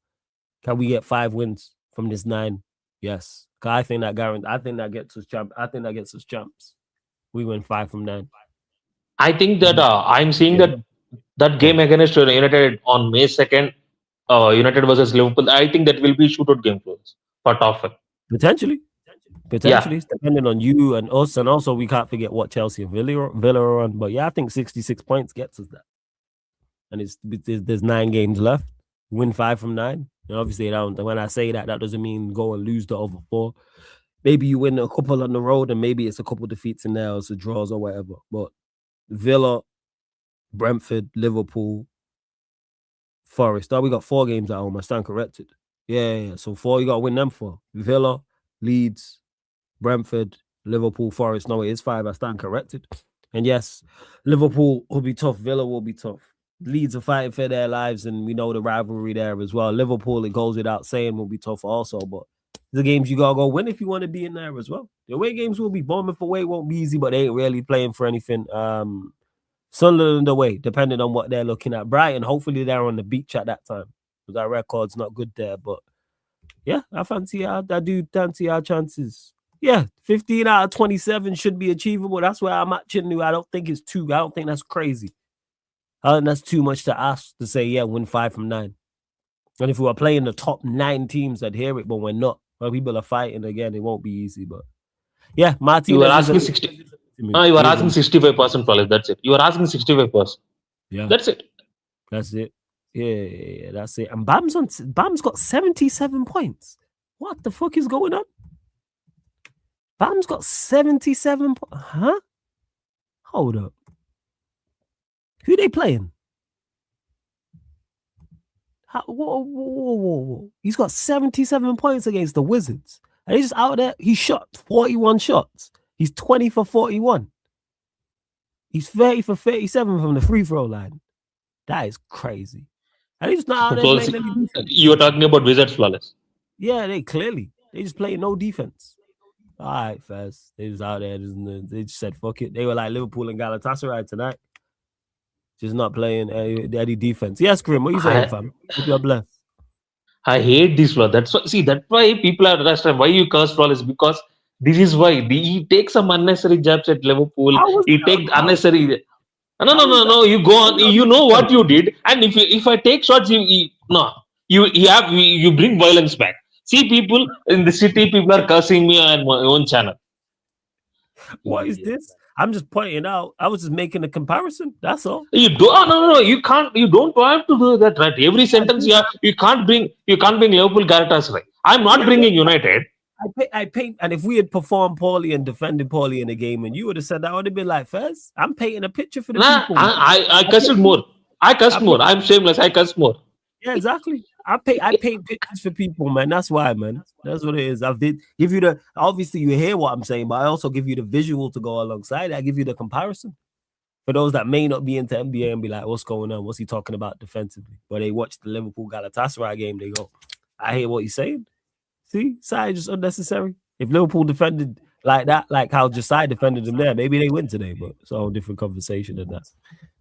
can we get 5 wins from this 9? Yes. I think that gets us champs. We win 5 from 9. I think that I'm seeing that game against United on May 2nd, United versus Liverpool. I think that will be shootout game for us for top 5. Potentially, depending on you and us, and also we can't forget what Chelsea and Villa are on. But yeah, I think 66 points gets us that. And there's 9 games left. Win 5 from 9. And obviously, when I say that doesn't mean go and lose the other 4. Maybe you win a couple on the road, and maybe it's a couple defeats in there, or some draws or whatever. But Villa, Brentford, Liverpool, Forest. We got 4 games at home. I stand corrected. Yeah. So 4, you got to win them 4. Villa, Leeds, Brentford, Liverpool, Forest. No, it is 5. I stand corrected. And yes, Liverpool will be tough. Villa will be tough. Leeds are fighting for their lives, and we know the rivalry there as well. Liverpool, it goes without saying, will be tough also. But the games you got to go win if you want to be in there as well. The away games will be Bournemouth away won't be easy, but they ain't really playing for anything. Sunderland away, depending on what they're looking at. Brighton, hopefully they're on the beach at that time. Because our record's not good there. But yeah, I do fancy our chances. Yeah, 15 out of 27 should be achievable. That's where I'm at, Chinnu. I don't think it's I don't think that's crazy. I think that's too much to ask to say, yeah, win 5 from 9. And if we were playing the top 9 teams, I'd hear it, but we're not. Well, people are fighting again. It won't be easy, but yeah, Martin. You were asking 60. You were asking 65%, Flawless. That's it. You were asking 65%. Yeah, that's it. Yeah, that's it. And Bam's got 77 points. What the fuck is going on? Bam's got 77 points. Huh? Hold up. Who they playing? Whoa. He's got 77 points against the Wizards. And he's just out there. He shot 41 shots. He's 20 for 41. He's 30 for 37 from the free throw line. That is crazy. And they just not out there So playing any defense. you are talking about Wizards flawless. Yeah, they just play no defense. All right, Fez. They just out there. They just said fuck it. They were like Liverpool and Galatasaray tonight. Just not playing any defense. Yes, Grim. What you saying, fam? Hope you're blessed. I hate this flaw. That's why people are restaurant. Why you curse flawless? Because this is why he takes some unnecessary jabs at Liverpool. He take unnecessary. No. You go on. You know what you did, and if I take shots, you bring violence back. See, people in the city, people are cursing me on my own channel. What is this? I'm just pointing out. I was just making a comparison. That's all. You do no. You can't. You don't have to do that, right? Every sentence you can't bring Liverpool Galatasaray. I'm not bringing United. I paint, and if we had performed poorly and defended poorly in the game, and you would have said that, I would have been like, Fez, I'm painting a picture for the people. I cussed more. I cussed more. I'm shameless. I cussed more. Yeah, exactly. I paint pictures for people, man. That's why, man. That's what it is. Give you the obviously you hear what I'm saying, but I also give you the visual to go alongside. I give you the comparison for those that may not be into NBA and be like, what's going on? What's he talking about defensively? But they watch the Liverpool Galatasaray game, they go, I hear what he's saying. See, Sai just unnecessary. If Liverpool defended like that, like how Josiah defended them there, maybe they win today, but it's a whole different conversation than that.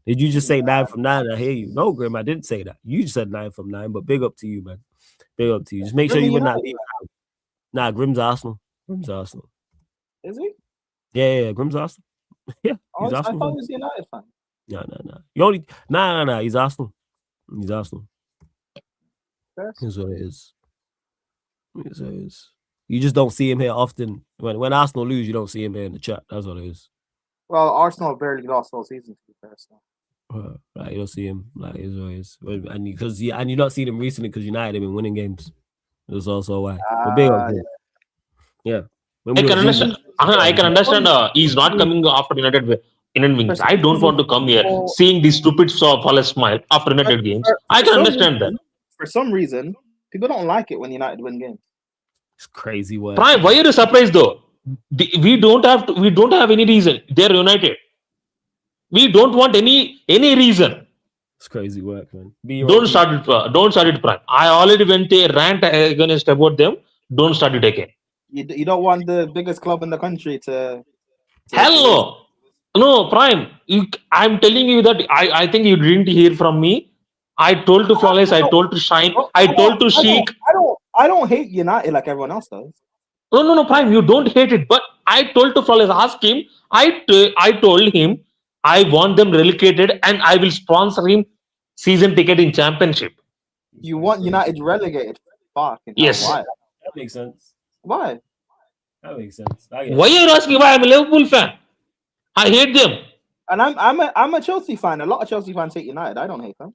Did you just say 9 from 9? I hear you. No, Grim, I didn't say that. You just said 9 from 9, but big up to you, man. Big up to you. Just make sure you win that league. Nah, Grim's Arsenal. Is he? Yeah, Grim's Arsenal. Yeah, he's Arsenal. I thought he was a United fan. No. You only no. He's Arsenal. Here's what it is. You just don't see him here often. When Arsenal lose, you don't see him here in the chat. That's what it is. Well, Arsenal barely lost all season to be fair. So. Right, you don't see him like it is, and you're not seeing him recently because United have been winning games. That's also why. But big up, yeah. I can understand. He's not coming after United wins. I don't want to come here seeing the stupid flawless smile after United games. I can understand that. For some reason, people don't like it when United win games. It's crazy. Prime, why are you surprised though? We don't have any reason. They're United. We don't want any reason. It's crazy work, man. Don't start it, Prime. I already went a rant against about them. Don't start it again. You don't want the biggest club in the country to Hell no, Prime. I'm telling you that I think you didn't hear from me. I told to Flawless. I told to Shine. I told to Sheik. I don't hate United like everyone else does. No, Prime. You don't hate it, but I told to Flawless. Ask him. I told him I want them relegated and I will sponsor him season ticket in championship. You want United relegated? Fuck. Yes. Why? That makes sense. Why? That makes sense. Why are you asking why I'm a Liverpool fan? I hate them. And I'm a Chelsea fan. A lot of Chelsea fans hate United. I don't hate them.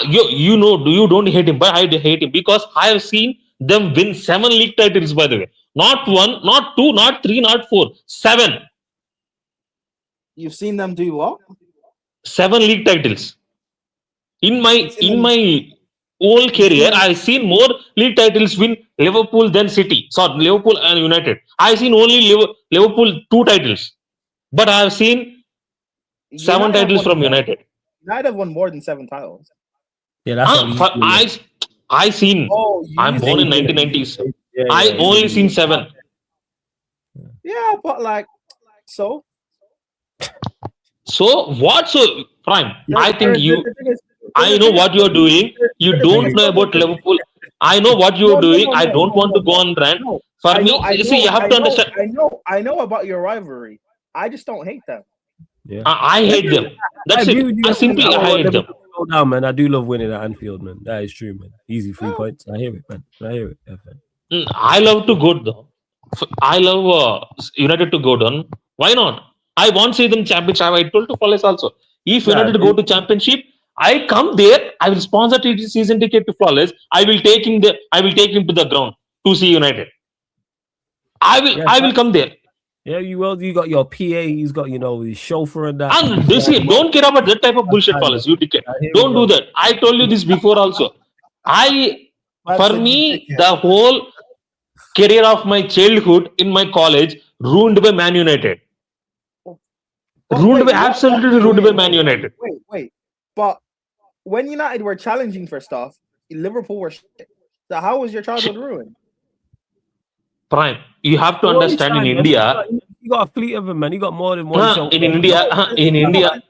You don't hate him, but I hate him because I have seen them win 7 league titles, by the way. Not 1, not 2, not 3, not 4. 7. You've seen them do what? 7 league titles. In my whole career, I've seen more league titles win Liverpool than City. Sorry, Liverpool and United. I've seen only Liverpool 2 titles. But I've seen 7 titles from United. United have won more than 7 titles. Yeah, that's I seen. I'm born in 1990s. Yeah, I only seen 7. Yeah, but like, so what? So Prime, I think I know what you're doing. You don't know about Liverpool. I know what you're doing. I don't want to go on rant. For me, you have to understand. I know about your rivalry. I just don't hate them. Yeah. I hate them. That's it. I hate them. No, man, I do love winning at Anfield, man. That is true, man. Easy 3 points. I hear it, man. Yeah, man. I love to go down. I love United to go down. Why not? I want to see them championship. I told to Flawless also. If United go to championship, I come there. I will sponsor season ticket to Flawless. I will take him to the ground to see United. I will come there. Yeah, you will. You got your PA. He's got his chauffeur and that. And don't care about that type of bullshit, Flawless. You ticket. Don't do that. I told you this before also. For me, the whole career of my childhood in my college ruined by Man United. Absolutely ruined by Man United. Wait. But when United were challenging for stuff, Liverpool were shit. So how was your childhood ruined? Prime. You have to What are you understand in saying, man? India. You got a fleet of them, man. You got more than one show. In India, Prime. In India,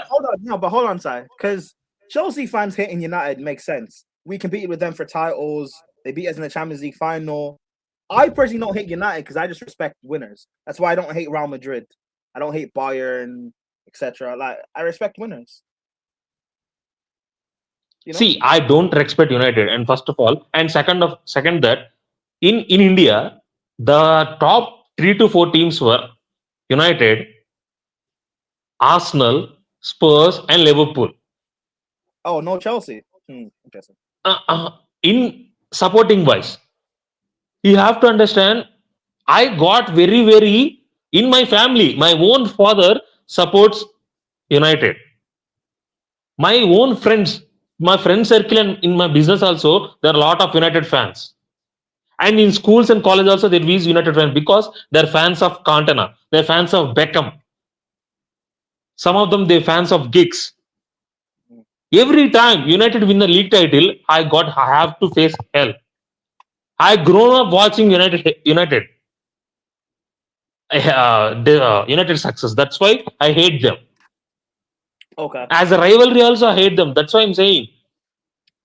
Hold on, no, but hold on, Si, because Chelsea fans hating United makes sense. We competed with them for titles. They beat us in the Champions League final. I personally don't hate United because I just respect winners. That's why I don't hate Real Madrid. I don't hate Bayern, etc. Like I respect winners. You know? see, I don't respect United, and first of all, and second that in India, the top 3 to 4 teams were United, Arsenal, Spurs, and Liverpool. Oh, no Chelsea. Interesting. In supporting wise, you have to understand. I got very in my family. My own father supports United. My own friends, my friend circle, and in my business also, there are a lot of United fans. And in schools and college also, there is United fans because they're fans of Cantona, they're fans of Beckham. Some of them, they're fans of Giggs. Every time United win the league title, I have to face hell. I grown up watching United. United success. That's why I hate them. Okay. As a rivalry, also I hate them. That's why I'm saying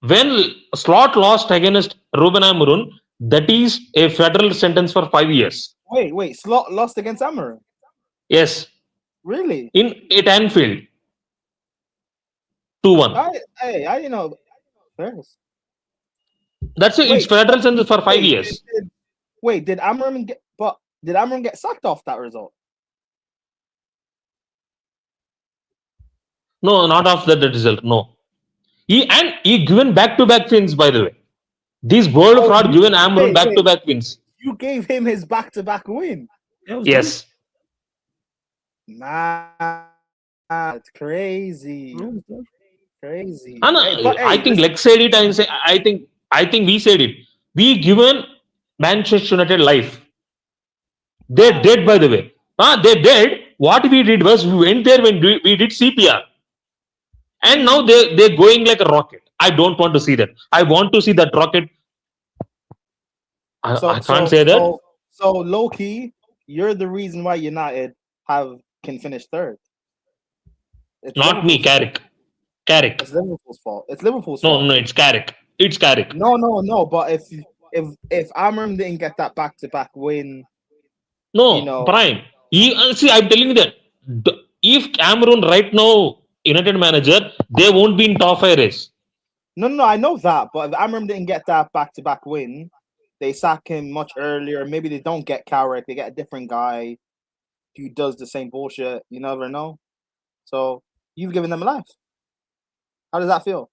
when Slot lost against Ruben Amorim, that is a federal sentence for 5 years. Wait. Slot lost against Amorim? Yes. Really? At Anfield. 2-1. I you know. First. That's it. It's federal sentence for 5 years. Did Amorim get sacked off that result? No, not off that result. No. He given back-to-back wins, by the way. This world fraud given Amorim back-to-back wins. You gave him his back-to-back win. Yes. Nah, it's crazy. Crazy. I think Lex said it. I think we said it. We given Manchester United life. They're dead, by the way. They're dead. What we did was we went there when we did CPR. And now they're going like a rocket. I don't want to see that. I want to see that rocket. I can't say that. So low key, you're the reason why United can finish third. It's not me, Carrick. It's Liverpool's fault. It's Liverpool's fault. No, it's Carrick. It's Carrick. No. But if Amorim didn't get that back-to-back win, Prime. See, I'm telling you that if Amorim right now United manager, they won't be in top 5 race. No, I know that. But if Amorim didn't get that back-to-back win, they sack him much earlier. Maybe they don't get Carrick. They get a different guy who does the same bullshit. You never know. So you've given them a life. How does that feel?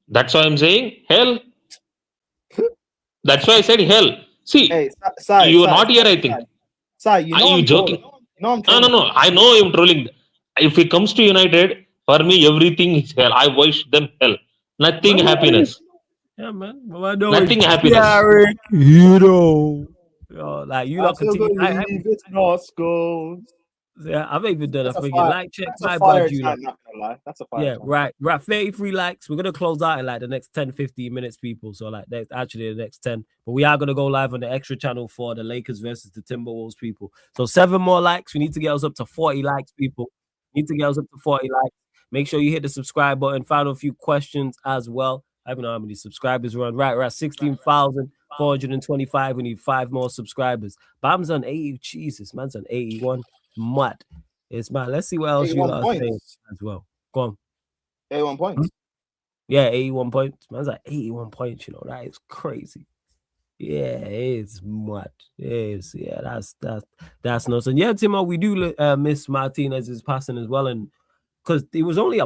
That's why I'm saying hell. That's why I said hell. See, you're not here, I think. Are you joking? I'm trolling. No. I know I'm trolling. If it comes to United, for me, everything is hell. I wish them hell. Nothing happiness. Yeah, man. Well, I know nothing happiness. Like you lot continue. It's not schools. Yeah, I've even done a freaking like check. That's a fire time, not gonna lie. That's a fire time. Right. 33 likes. We're gonna close out in like the next 10-15 minutes, people. So like that's actually the next 10. But we are gonna go live on the extra channel for the Lakers versus the Timberwolves, people. So 7 more likes. We need to get us up to 40 likes, people. Make sure you hit the subscribe button. Found a few questions as well. I don't know how many subscribers we're on. Right, we're at 16,425. We need 5 more subscribers. Bam's on 80. Jesus, man's on 81. Mad. It's mad. Let's see what else you guys saying as well. Go on. 81 points. Yeah, 81 points. Man's like 81 points, that is crazy. Yeah, it's mad. It is. Yeah, that's nuts. And yeah, Timo, we do miss Martinez's passing as well. And because it was only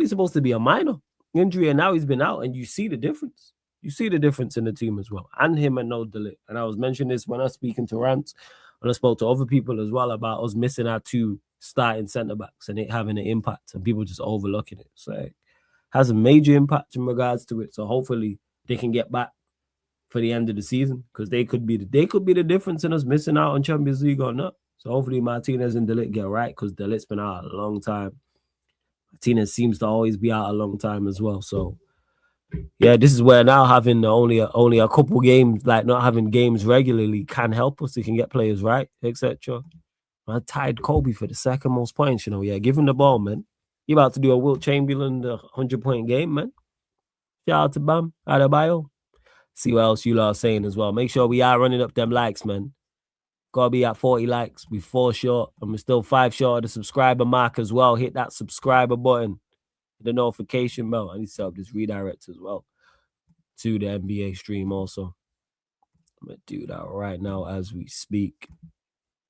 supposed to be a minor injury, and now he's been out, and you see the difference. You see the difference in the team as well, and him and no delay. And I was mentioning this when I was speaking to Rants, and I spoke to other people as well about us missing our 2 starting centre backs and it having an impact, and people just overlooking it. So it has a major impact in regards to it. So hopefully they can get back for the end of the season, because they could be the difference in us missing out on Champions League or not. So hopefully Martinez and De Ligt get right, because De Ligt's been out a long time. Martinez seems to always be out a long time as well. So yeah, this is where now having only a couple games, like not having games regularly, can help us. We can get players right, etc. I tied Kobe for the second most points. Yeah, give him the ball, man. You about to do a Wilt Chamberlain 100-point game, man. Shout out to Bam Adebayo. See what else you lot are saying as well. Make sure we are running up them likes, man. Gotta be at 40 likes. We're 4 short, and we're still 5 short of the subscriber mark as well. Hit that subscriber button, the notification bell. I need to set up this redirect as well to the NBA stream also. I'm gonna do that right now as we speak.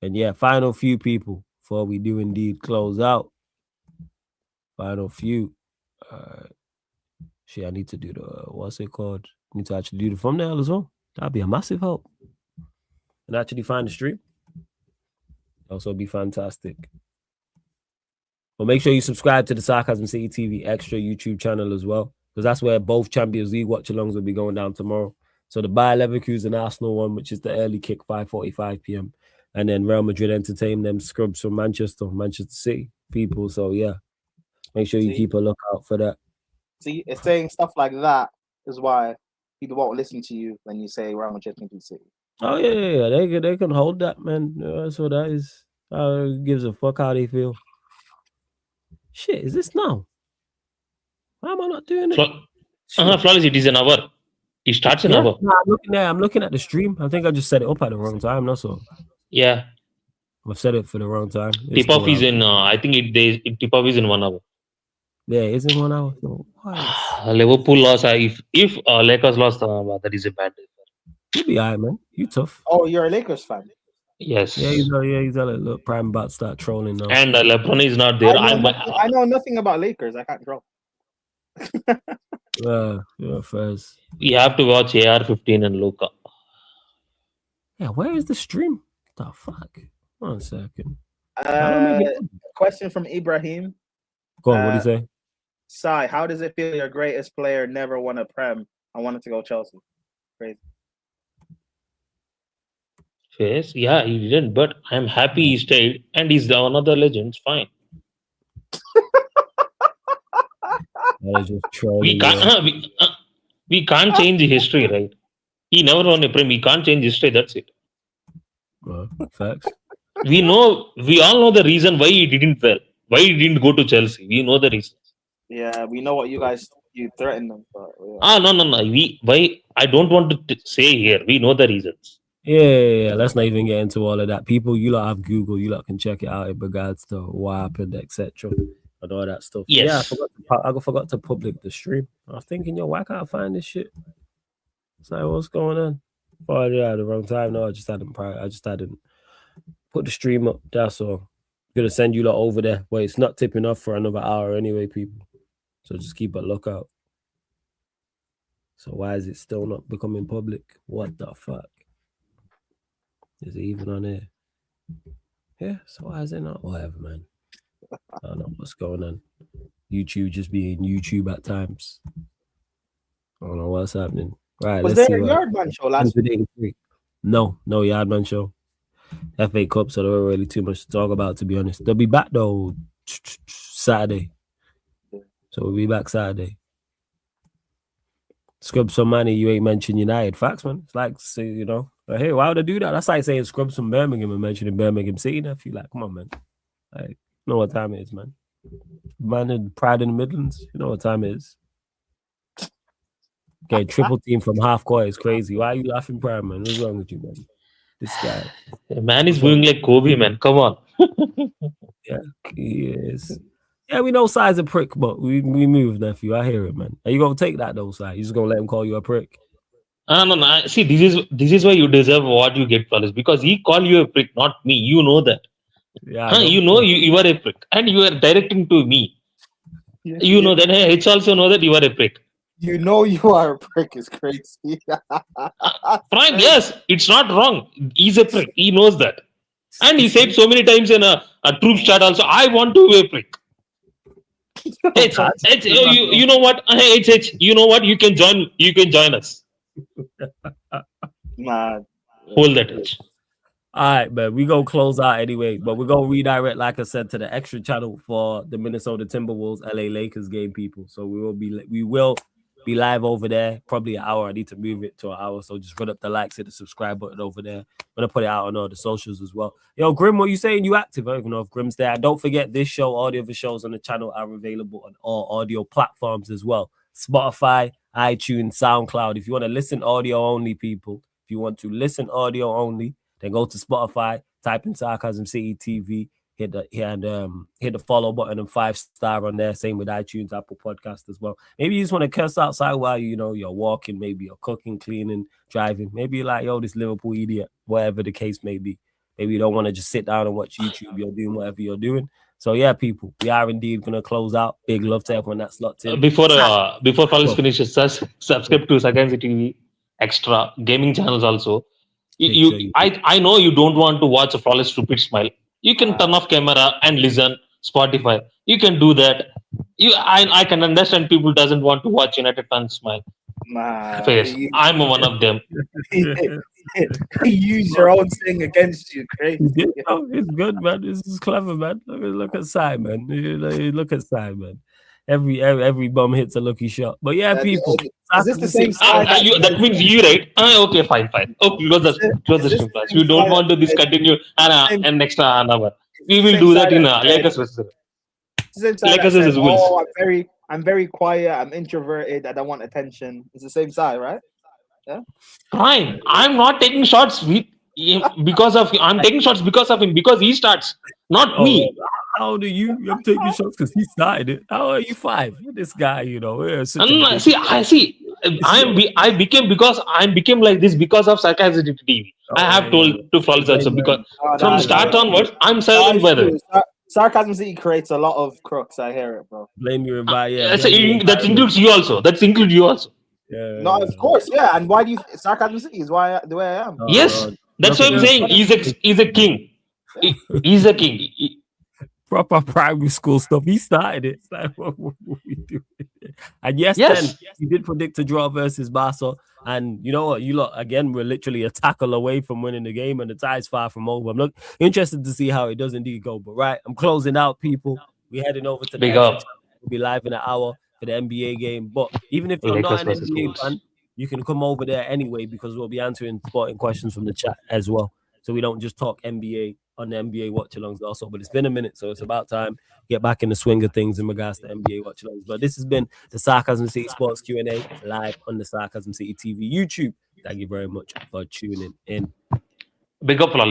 And yeah, final few people before we do indeed close out. Final few. Shit, I need to do the what's it called? I need to actually do the thumbnail as well. That'd be a massive help. And actually find the stream. Also be fantastic. But make sure you subscribe to the Sarcasm City TV Extra YouTube channel as well, because that's where both Champions League watch-alongs will be going down tomorrow. So the Bayer Leverkusen Arsenal one, which is the early kick, 5:45 p.m. And then Real Madrid entertain them scrubs from Manchester City people. So yeah, make sure you keep a lookout for that. See, it's saying stuff like that is why people won't listen to you when you say Real Madrid can City. Oh yeah. They can hold that, man. That's what that is. Gives a fuck how they feel. Shit, is this now? Why am I not doing it? Flawless, it is an hour. It starts an hour. No, I'm looking at the stream. I think I just set it up at the wrong time. That's all. Yeah. I've set it for the wrong time. Tip off is in. I think tip off is in 1 hour. Yeah, it's in 1 hour. So Liverpool lost. If Lakers lost, that is a bad day. You'll be alright, man. You tough. Oh, you're a Lakers fan. Yes. Yeah, he's a little prime about to start trolling now. And LeBron is not there. I know nothing about Lakers. I can't troll. You're first. We have to watch AR-15 and Luka. Yeah, where is the stream? The fuck? 1 second. Question from Ibrahim. Go on, what do you say? Sai, how does it feel your greatest player never won a Prem? I wanted to go Chelsea. Crazy. Yes, yeah, he didn't, but I'm happy he stayed, and he's one of the legends. Fine. We can't change the history, right? He never won a Prem. We can't change history. That's it. Facts. We all know the reason why he didn't why he didn't go to Chelsea. We know the reasons. Yeah, we know what you threatened them. But, yeah. No. Why? I don't want to say here. We know the reasons. Yeah. Let's not even get into all of that. People, you lot have Google. You lot can check it out in regards to what happened, etc. And all that stuff. Yes. Yeah, I forgot to public the stream. I was thinking, why can't I find this shit? It's like, what's going on? Oh, yeah, the wrong time. No, I just hadn't put the stream up. That's all. Gonna send you lot over there. Well, it's not tipping off for another hour anyway, people. So just keep a lookout. So why is it still not becoming public? What the fuck? Is it even on here? Yeah, so why is it not? Whatever, man. I don't know what's going on. YouTube just being YouTube at times. I don't know what's happening. Right, was there a Yardman show last week? No Yardman show. FA Cup, so there wasn't really too much to talk about, to be honest. They'll be back though Saturday. So we'll be back Saturday. Scrub some money, you ain't mentioned United. Facts, man. It's like, hey, why would I do that? That's like saying scrub some Birmingham and mentioning Birmingham City nephew. Like, come on, man. Like, you know what time it is, man. Man in Pride in the Midlands, you know what time it is. Okay, triple team from half court is crazy. Why are you laughing, Pride, man? What's wrong with you, man? This guy. The man is moving like Kobe, man. Come on. Yeah, he is. Yeah, we know Si's a prick, but we move, nephew. I hear it, man. Are you gonna take that though, Si? You just gonna let him call you a prick? No. See, this is why you deserve what you get, fellas. Because he called you a prick, not me. You know that. Yeah, you know you are a prick, and you are directing to me. Yeah, you know that. Hey, H also know that you are a prick. You know you are a prick is crazy. Prime, yes, it's not wrong. He's a prick. He knows that, and he said so many times in a troop chat also. I want to be a prick. You know what? You know what? You can join us. Man. Hold that. All right, man. We gonna close out anyway, but we're gonna redirect, like I said, to the extra channel for the Minnesota Timberwolves LA Lakers game, people. So we will be live over there, probably an hour. I need to move it to an hour, so just run up the likes, hit the subscribe button over there. I'm gonna put it out on all the socials as well. Yo, Grim, what you saying? You active? I don't even know if Grim's there. And don't forget, this show, all the other shows on the channel are available on all audio platforms as well: Spotify, iTunes, SoundCloud. If you want to listen audio only, people, if you want to listen audio only, then go to Spotify, type in Sarcasm City TV, hit the follow button and 5-star on there. Same with iTunes, Apple Podcast as well. Maybe you just want to curse outside while you're walking, maybe you're cooking, cleaning, driving. Maybe you're like, yo, this Liverpool idiot, whatever the case may be. Maybe you don't want to just sit down and watch YouTube. You're doing whatever you're doing. So yeah, people, we are indeed gonna close out. Big love to everyone that's locked in. Before Flawless finishes, subscribe to Sarcasm TV extra gaming channels also. I know you don't want to watch a Flawless stupid smile. You can turn off camera and listen Spotify. You can do that. I can understand people doesn't want to watch United fans smile. Face. I'm one of them. Use your own thing against you, crazy. It's good, man. This is clever, man. Look at Sai, man. Look at Sai, man. Every bum hits a lucky shot. But yeah, people. Is this the same side? That means you, right? Okay, fine. Oh, close the stream, class. We don't want to discontinue an extra an hour. We will do that in Lakers versus Wolves. I'm very quiet. I'm introverted. I don't want attention. It's the same side, right? Yeah. Fine. I'm not taking shots because of him. I'm taking shots because of him, because he starts, not me. How old are you? I'm taking shots because he started it. How are you 5? This guy, I became like this because of Sarcasm TV. I have told to Flawless also, because from start onwards, I'm silent by the way. Sarcasm City creates a lot of crooks. I hear it, bro. Blame you and buy, that includes you also. Yeah. No, of course, yeah. And why do you Sarcasm City is why the way I am? Yes, that's what I'm saying. He's a king. He's a king. Proper primary school stuff. He started it. It's like, what we do? And yes, he did predict a draw versus Barca. And you know what? You lot, again, we're literally a tackle away from winning the game, and the tie's far from over. I'm interested to see how it does indeed go. But right, I'm closing out, people. We're heading over to the Big up. We'll be live in an hour for the NBA game. But even if you're not an NBA fan, you can come over there anyway, because we'll be answering sporting questions from the chat as well. So we don't just talk NBA on the NBA watch-alongs also. But it's been a minute, so it's about time to get back in the swing of things in regards to NBA watch-alongs. But this has been the Sarcasm City Sports Q&A live on the Sarcasm City TV YouTube. Thank you very much for tuning in. Big up, Flawless.